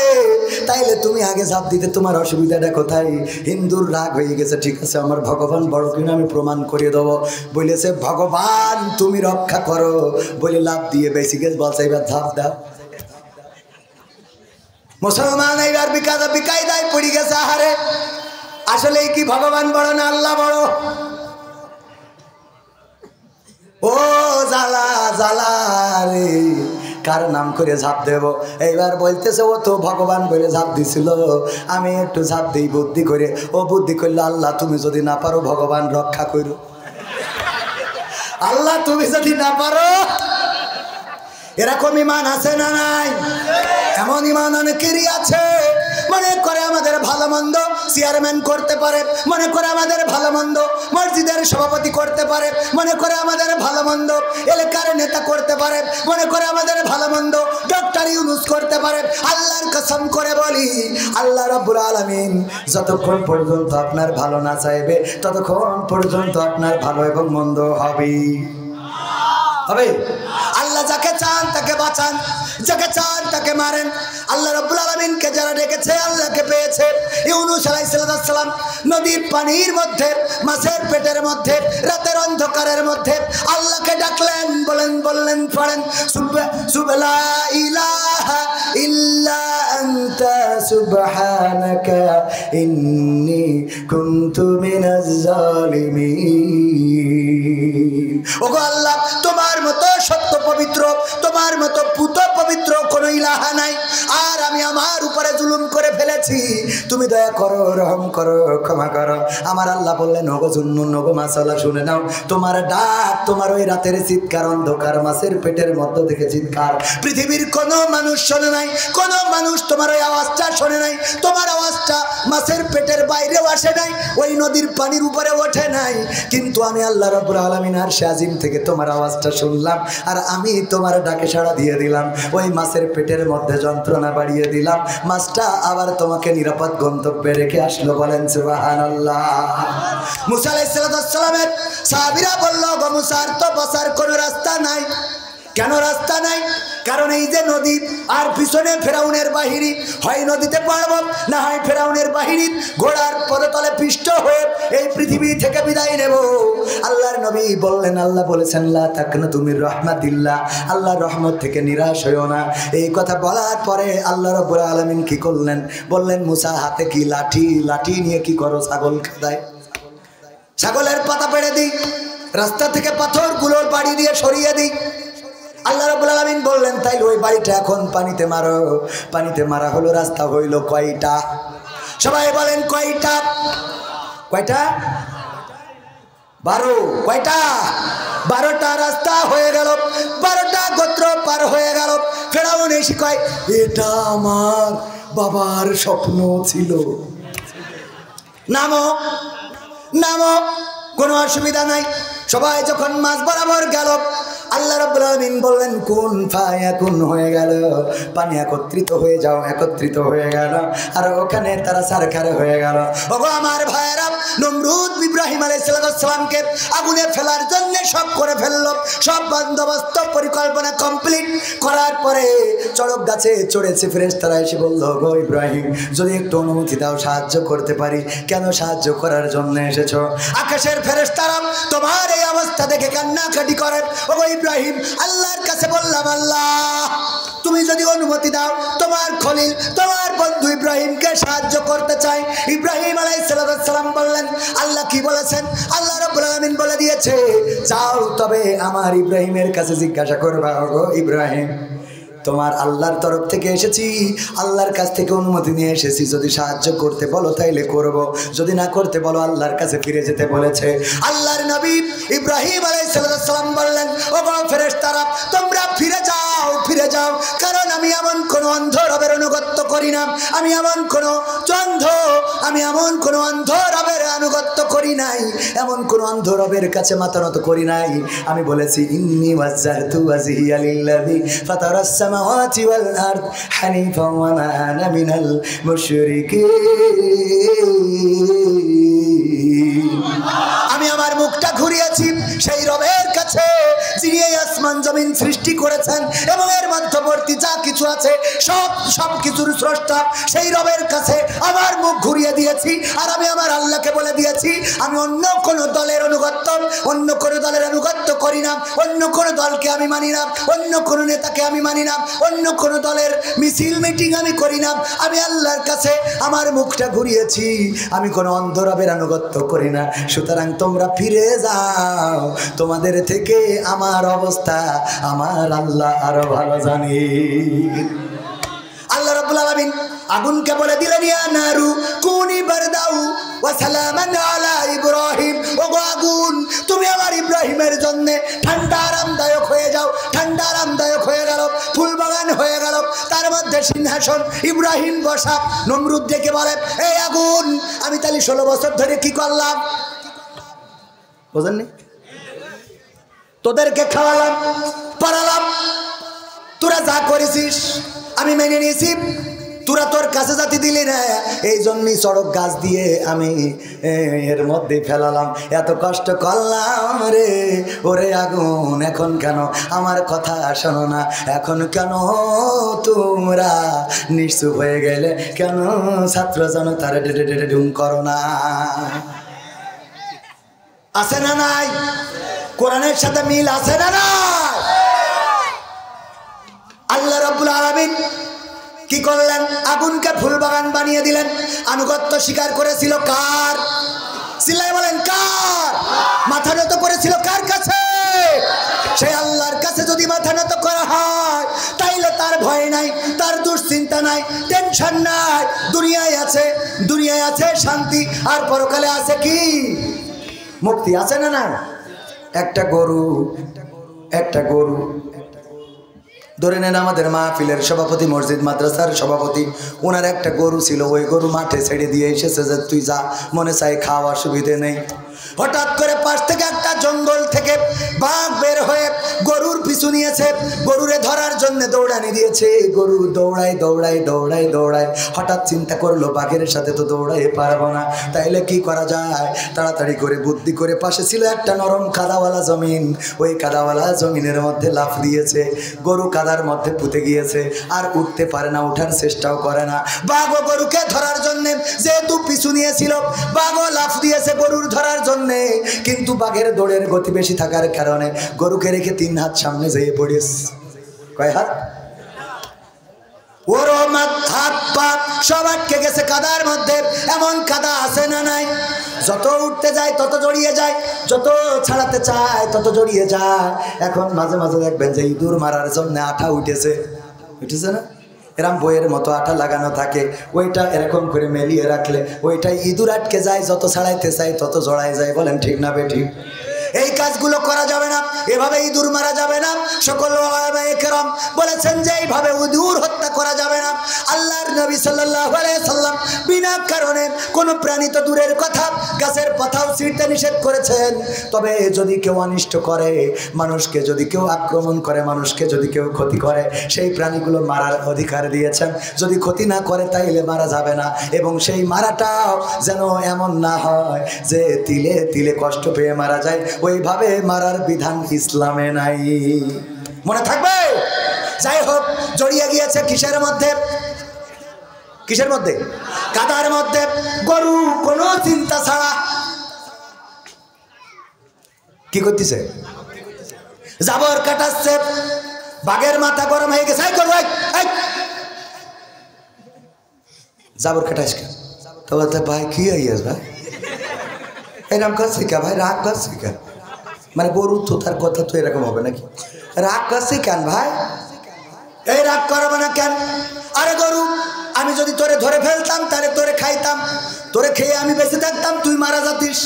তাইলে তুমি আগে ঝাঁপ দিতে, তোমার অসুবিধাটা কোথায়? হিন্দুর রাগ হয়ে গেছে, ঠিক আছে আমার ভগবান বড় কিনা আমি প্রমাণ করে দেবো। বলেছে ভগবান তুমি রক্ষা করো, বলে লাভ দিয়ে বেশি গেছে, বলছে এবার ঝাঁপ দাও। মুসলমান এইবার বিকায়দায় পড়ে গেছে, আহারে আসলে কি ভগবান বড় না আল্লাহ বড়? ও জ্বালা জ্বালা রে, কার নাম করে ঝাঁপ দেব? এইবার বলতেছে ও তো ভগবান বলে ঝাঁপ দিছিল, আমি একটু ঝাঁপ দিই বুদ্ধি করে। ও বুদ্ধি করলো আল্লাহ তুমি যদি না পারো ভগবান রক্ষা করো, আল্লাহ তুমি যদি না পারো। এরকম ইমান আছে না নাই? এমন ইমান অনেকেরই আছে, মনে করে আমাদের ভালো মন্দ চেয়ারম্যান করতে পারে, মনে করে আমাদের ভালো মন্দ মসজিদের সভাপতি করতে পারে, মনে করে আমাদের ভালো মন্দ এলাকার নেতা করতে পারে, মনে করে আমাদের ভালো মন্দ ডক্টর ইউনুস করতে পারে। আল্লাহর কসম করে বলি, আল্লাহ রাব্বুল আলামিন যতক্ষণ পর্যন্ত আপনার ভালো না চাইবে ততক্ষণ পর্যন্ত আপনার ভালো এবং মন্দ হবে। আল্লাহ যাকে চান তাকে বাঁচান, যাকে চান তাকে মারেন। আল্লাহ রাব্বুল আলামিনকে যারা ডেকেছে আল্লাহকে পেয়েছে। ইউনূস আলাইহিস সালাম নদীর পানির মধ্যে, মাছের পেটের মধ্যে, রাতের অন্ধকারের মধ্যে আল্লাহকে ডাকলেন, বললেন পড়েন সুবলা ইলাহা ইল্লা আনতা সুবহানাকা ইন্নী কুনতু মিনাজ জালিমিন। ওগো আল্লাহ তোমার মতো সত্য পবিত্র, তোমার মতো পুত পবিত্র কোনো ইলাহা নাই, আর আমি আমার উপরে জুলুম করে ফেলেছি, তুমি দয়া করো, রহম করো, ক্ষমা করো। আমার আল্লাহ বললেন ওগো জুন্নুন, ওগো মাসালা শুনে নাও, তোমার ডাক, তোমার ওই রাতের চিৎকার, অন্ধকার মাছের পেটের মধ্য থেকে চিৎকার পৃথিবীর কোনো মানুষ শোনে নাই, কোনো মানুষ তোমার ওই আওয়াজটা শোনে নাই, তোমার আওয়াজটা মাছের পেটের বাইরেও আসে নাই, ওই নদীর পানির উপরে ওঠে নাই, কিন্তু আমি আল্লাহ রাব্বুল আলামিন আরশে আজিম থেকে তোমার আওয়াজটা শুনলাম, আর আমি তোমার ডাকে সাড়া দিয়ে দিলাম, ওই মাছের পেটের মধ্যে যন্ত্রণা বাড়িয়ে দিলাম, মাছটা আবার তোমাকে নিরাপদ গন্তব্যে রেখে আসলো। বলেন সুবহানাল্লাহ। মুসা আলাইহিস সালামের সাহাবীরা বলল গো মুসা, তো বাঁচার কোনো রাস্তা নাই। কেন রাস্তা নাই? কারণ এই যে নদী আর পিছনে ফেরাউনের বাহিনী, হয় নদীতে পড়ব না হয় ফেরাউনের বাহিনী ঘোড়ার পদতলে পিষ্ট হয়ে এই পৃথিবী থেকে বিদায় নেব। আল্লাহর নবী বললেন, আল্লাহ বলেছেন লা তাকনাতু মির রাহমাতিল্লাহ, আল্লাহর রহমত থেকে নিরাশ হইও না। এই কথা বলার পরে আল্লাহ রাব্বুল আলামিন কি করলেন? বললেন মুসা হাতে কি লাঠি, লাঠি নিয়ে কি করো? ছাগল খাদায়, ছাগলের পাতা পেড়ে দিই, রাস্তা থেকে পাথরগুলোর বাড়ি দিয়ে সরিয়ে দিই। আল্লাহ রাব্বুল আলামিন বললেন তাইলে ওই বাড়িটা এখন পানিতে মারো। পানিতে মারা হলো, রাস্তা হইল কয়টা? সবাই বলেন কয়টা? কয়টা? 12। কয়টা? 12টা রাস্তা হয়ে গেল, 12টা গোত্র পার হয়ে গেল। ফেরাউন এসে কয় এটা আমার বাবার স্বপ্ন ছিল। নামো, নামো, কোনো অসুবিধা নাই। সবাই যখন মাঝ বরাবর গেল, আল্লাহ রাব্বুল আলামিন বললেন কুন ফায়াকুন, হয়ে গেল, পানি একত্রিত হয়ে যাও, একত্রিত হয়ে গেল, আর ওখানে তারা সারখারে হয়ে গেল। ওগো আমার ভাইয়েরা, নমরুদ ইব্রাহিম আলাইহিস সালামকে আগুনে ফেলার জন্য সব করে ফেললো, সব বন্দোবস্ত পরিকল্পনা কমপ্লিট করার পরে চড়ক গাছে চড়েছে। ফেরেশতারা এসে বলল, গো ইব্রাহিম, যদি একটু অনুমতি দাও, সাহায্য করতে পারি। কেন সাহায্য করার জন্য এসেছো? আকাশের ফেরেশতারা তোমার এই অবস্থা দেখে কান্নাকাটি করে। ওগো ইব্রাহিম, আল্লাহর কাছে বললাম, আল্লাহ তুমি যদি অনুমতি দাও, তোমার খলিল, তোমার বন্ধু ইব্রাহিমকে সাহায্য করতে চাই। ইব্রাহিম আলাইহিস সালাম বললেন, আল্লাহ কি বলেছেন? আল্লাহ রাব্বুল আলামিন বলে দিয়েছে, যাও তবে আমার ইব্রাহিমের কাছে জিজ্ঞাসা করবা, ওগো ইব্রাহিম, তোমার আল্লাহর তরফ থেকে এসেছি, আল্লাহর কাছ থেকে অনুমতি নিয়ে এসেছি, যদি সাহায্য করতে বলো তাইলে করব, যদি না করতে বলো আল্লাহর কাছে ফিরে যেতে বলেছে। আল্লাহর নবী ইব্রাহিম আলাইহিস সালাম বললেন, ওগো ফেরেশতারা, তোমরা ফিরে যাও, ফিরে যাও, কারণ আমি এমন কোন অন্ধ রবের আনুগত্য করি না, আমি এমন কোন অন্ধ রবের আনুগত্য করি নাই, এমন কোন অন্ধ রবের কাছে মাথা নত করি নাই। আমি বলেছি, ইন্নী ওয়াজ্জাহতু ওয়াজহিয়া লিল্লাযী ফাতারাস সামাওয়াতি ওয়াল আরদ হানিফান ওয়া মা আনা মিনাল মুশরিকিন। আমি আমার মুখটা ঘুরিয়েছি সেই রবের কাছে যিনি এই আসমান জমিন সৃষ্টি করেছেন এবং এর মধ্যবর্তী যা কিছু আছে সব কিছুর স্রষ্টা, সেই রবের কাছে আমার মুখ ঘুরিয়ে দিয়েছি। আর আমি আমার আল্লাহকে বলে দিয়েছি, আমি অন্য কোনো দলের আনুগত্য করি না, অন্য কোনো দলকে আমি মানি না, অন্য কোনো নেতাকে আমি মানি না, অন্য কোনো দলের মিছিল মিটিং আমি করি না। আমি আল্লাহর কাছে আমার মুখটা ঘুরিয়েছি, আমি কোনো অন্ধ রবের আনুগত্য করি না। সুতরাং তোমরা ফিরে যাও, তোমাদের থেকে আমার অবস্থা আমার আল্লাহ আরো ভালো জানি। আল্লাহ রাব্বুল আলামিন আগুনকে বলে দিলেন, ইয়া নারু কুনি বারদাউ ওয়া সালামান আলা ইব্রাহিম, ওগো আগুন, তুমি আমার ইব্রাহিমের জন্য ঠান্ডা আরামদায়ক হয়ে যাও। ঠান্ডা আরামদায়ক হয়ে গেল, ফুলবাগান হয়ে গেল, তার মধ্যে সিংহাসন, ইব্রাহিম বসা। নমরুদ ডেকে বলে, এই আগুন, আমি তাহলে 16 বছর ধরে কি করলাম? বুঝেননি? তোদেরকে খাওয়ালাম, পড়ালাম, তোরা যা করেছিস আমি মেনে নিয়েছি, তোরা তোর কাছে জাতি দিলি না, এই জন্যই চড়ক গাছ দিয়ে আমি এর মধ্যে ফেলালাম। এত কষ্ট করলাম রে, ওরে আগুন, এখন কেন আমার কথা শোনো না? এখন কেন তোমরা নিশ্চুপ হয়ে গেলে? কেন ছাত্র জনতার ডুম করো না? আছে না নাই? কোরআনের সাথে মিল আছে না নাই? আল্লাহ রাব্বুল আলামিন কি করলেন? আগুনকে ফুলবাগান বানিয়ে দিলেন। আনুগত্য স্বীকার করেছিল কার? সিলাই বলেন কার? মাথা নত করেছিল কার কাছে? সেই আল্লাহর কাছে যদি মাথা নত করা হয়, তাইলে তার ভয় নাই, তার দুশ্চিন্তা নাই, টেনশন নাই। দুনিয়ায় আছে শান্তি, আর পরকালে আছে কি? মুক্তি। আছে না না? একটা গরু ধরে নেন আমাদের মাহফিলের সভাপতি, মসজিদ মাদ্রাসার সভাপতি, ওনার একটা গরু ছিল। ওই গরু মাঠে ছেড়ে দিয়ে এসেছে যে তুই যা, মনে চাই খাওয়ার সুবিধে নেই। হঠাৎ করে পাশ থেকে একটা জঙ্গল থেকে বাঘ বের হয়ে গরুর পিছু নিয়েছে, গরুরে ধরার জন্য দৌড়ানি দিয়েছে। গরু দৌড়ায়। হঠাৎ চিন্তা করলো, বাঘের সাথে তো দৌড়াই পারবো না, তাইলে কি করা যায়? তাড়াতাড়ি করে বুদ্ধি করে, পাশে ছিল একটা নরম কাদাওয়ালা জমিন, ওই কাদাওয়ালা জমিনের মধ্যে লাফ দিয়েছে। গরু কাদার মধ্যে পুঁতে গিয়েছে, আর উঠতে পারে না, ওঠার চেষ্টাও করে না। বাঘও গরুকে ধরার জন্য যেহেতু পিছু নিয়েছিল, বাঘও লাফ দিয়েছে গরুর ধরার জন্য, কিন্তু বাঘের দৌড়ের গতি বেশি থাকার কারণে গরুকে রেখে 3 হাত সামনে যেয়ে পড়েছে। কয় হাত? ওর হাত পা সব আটকে গেছে কাদার মধ্যে। এমন কাদা আছে না নাই? যত উঠতে যায় তত জড়িয়ে যায়, যত ছাড়াতে চায় তত জড়িয়ে যায়। এখন মাঝে মাঝে দেখবেন যে ইঁদুর মারার জন্য আঠা উঠেছে না, এরম বইয়ের মতো আঠা লাগানো থাকে, ওইটা এরকম করে মেলিয়ে রাখলে ওইটা ইঁদুর আটকে যায়, যত ছাড়াইতে চাই তত জড়াই যায়। বলেন ঠিক না বেঠিক? এই কাজগুলো করা যাবে না, এভাবে ইঁদুর মারা যাবে না। সকল কেরাম বলেছেন যে এইভাবে উদুর হত্যা করা যাবে না। আল্লাহর নবী সাল্লাল্লাহু আলাইহি সাল্লাম বিনা কারণে কোনো প্রাণী তো দূরের কথা, গাছের পাতাও ছিঁড়তে নিষেধ করেছেন। তবে যদি কেউ অনিষ্ট করে, মানুষকে যদি কেউ আক্রমণ করে, মানুষকে যদি কেউ ক্ষতি করে, সেই প্রাণীগুলো মারার অধিকার দিয়েছেন। যদি ক্ষতি না করে তাইলে মারা যাবে না, এবং সেই মারাটাও যেন এমন না হয় যে তিলে তিলে কষ্ট পেয়ে মারা যায়। ওইভাবে মারার বিধান ইসলামে নাই, মনে থাকবে। যাই হোক, জড়িয়ে গিয়েছে কিসের মধ্যে? কিসের মধ্যে? কাদার মধ্যে। গরু কোনো চিন্তা ছাড়া কি করতেছে? জাবর কাটাচ্ছে। বাঘের মাথা গরম হয়ে গেছে। জাবর কাটাস কেন? তো বলতে ভাই কি হইয়াস ভাই, এরকম করছে কে ভাই? রাগ করছে কেন? মানে গরু তো তার কথা তো এরকম হবে নাকি? রাগ করছে কেন ভাই? এই রাগ করবো না কেন? আরে গরু, আমি যদি তোরে ধরে ফেলতাম তাহলে তোরে খাইতাম, তোরে খেয়ে আমি বেঁচে থাকতাম, তুই মারা যাতিস।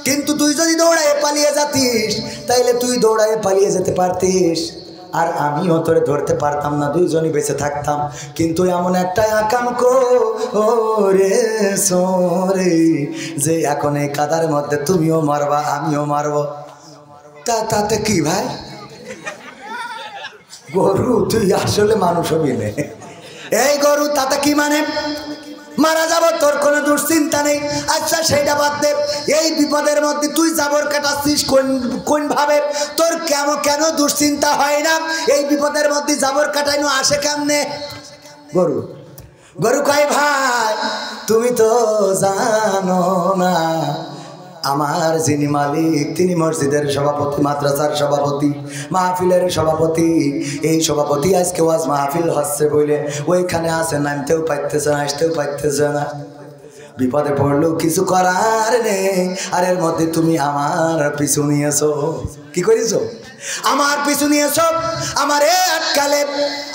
কিন্তু তুই যদি দৌড়ায় পালিয়ে যাতিস তাইলে তুই দৌড়ায় পালিয়ে যেতে পারতিস, আর আমিও তোরে ধরতে পারতাম না, দুইজনই বেঁচে থাকতাম। কিন্তু এমন একটা আকাম করে সোরে যে এখন এই কাদার মধ্যে তুমিও মারবা আমিও মারবো। তাতে কি ভাই? গরু তুই আসলে মানুষ হবি না। এই গরু তাতে কি মানে? মারা যাব, তোর কোনো দুশ্চিন্তা নেই। আচ্ছা সেইটা বাদ দে, এই বিপদের মধ্যে তুই জাবর কাটাচ্ছিস কোন ভাবে? তোর কেন দুশ্চিন্তা হয় না? এই বিপদের মধ্যে জাবর কাটাইনো আসে কেমনে? গরু গরু কয় ভাই তুমি তো জানো না, আমার যিনি মালিক তিনি মসজিদের সভাপতি, মাদ্রাসার সভাপতি, মাহফিলের সভাপতি। এই সভাপতি আজকে ওয়াজ মাহফিল হচ্ছে বলে ওইখানে আছে, নামতেও পাইতেছে না, আসতেও পাইতেছে না। বিপদে পড়লেও কিছু করার নেই, আর এর মধ্যে তুমি আমার পিছু নিয়েছো। কি করেছো? আমার পিছু নিয়েছো, আমার আটকালে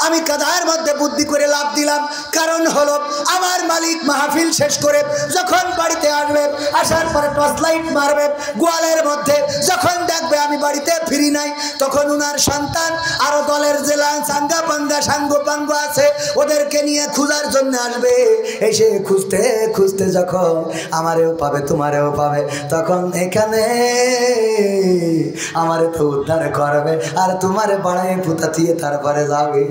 আমি কাদার মধ্যে বুদ্ধি করে লাভ দিলাম। কারণ হলো আমার মালিক মাহফিল শেষ করে যখন বাড়িতে আসবে, আসার পরে টর্চ লাইট মারবে গোয়ালের মধ্যে, যখন দেখবে আমি বাড়িতে ফিরি নাই, তখন উনার সন্তান আরো দলের যে সাঙ্গা পাঙ্গা সাঙ্গ পাঙ্গ আছে ওদেরকে নিয়ে খোঁজার জন্য আসবে। এসে খুঁজতে খুঁজতে যখন আমারেও পাবে তোমারেও পাবে, তখন এখানে আমারে তো উদ্ধার করবে আর তোমারে বাড়াই পুতা দিয়ে তারপরে যাবে।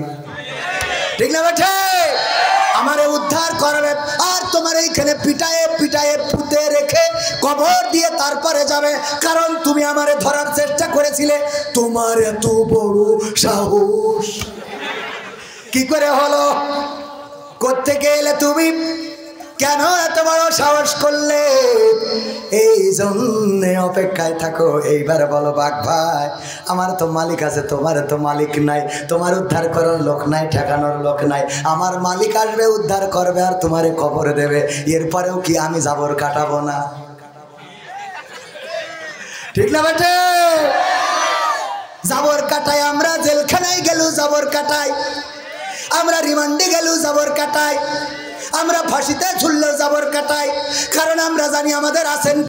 ঠিক না বেঠে? আমারে উদ্ধার করবে আর তোমার এইখানে পিটায়ে পিটায়ে পুঁতে রেখে কবর দিয়ে তারপরে যাবে। কারণ তুমি আমারে ধরার চেষ্টা করেছিলে। তোমার এত বড় সাহস কি করে হলো? কোত্থেকে এলে তুমি? কেন এত বড় সাহস করলে? এই জন্য অপেক্ষায় থাকো। এইবার বলো বাঘ ভাই, আমার তো মালিক আছে, তোমার তো মালিক নাই, তোমার উদ্ধার করার লোক নাই, ঠেকানোর লোক নাই। আমার মালিক আসবে, উদ্ধার করবে আর তোমারে খবর দেবে। এরপরেও কি আমি জাবর কাটাবো না? ঠিক না বেটে? জাবর কাটাই, আমরা জেলখানায় গেল জাবর কাটাই, আমরা রিমান্ডে গেল জাবর কাটাই, আমরা ফাঁসিতে ঝুললেও জাবর কাটাই। কারণ আমরা জানি আমাদের আছেন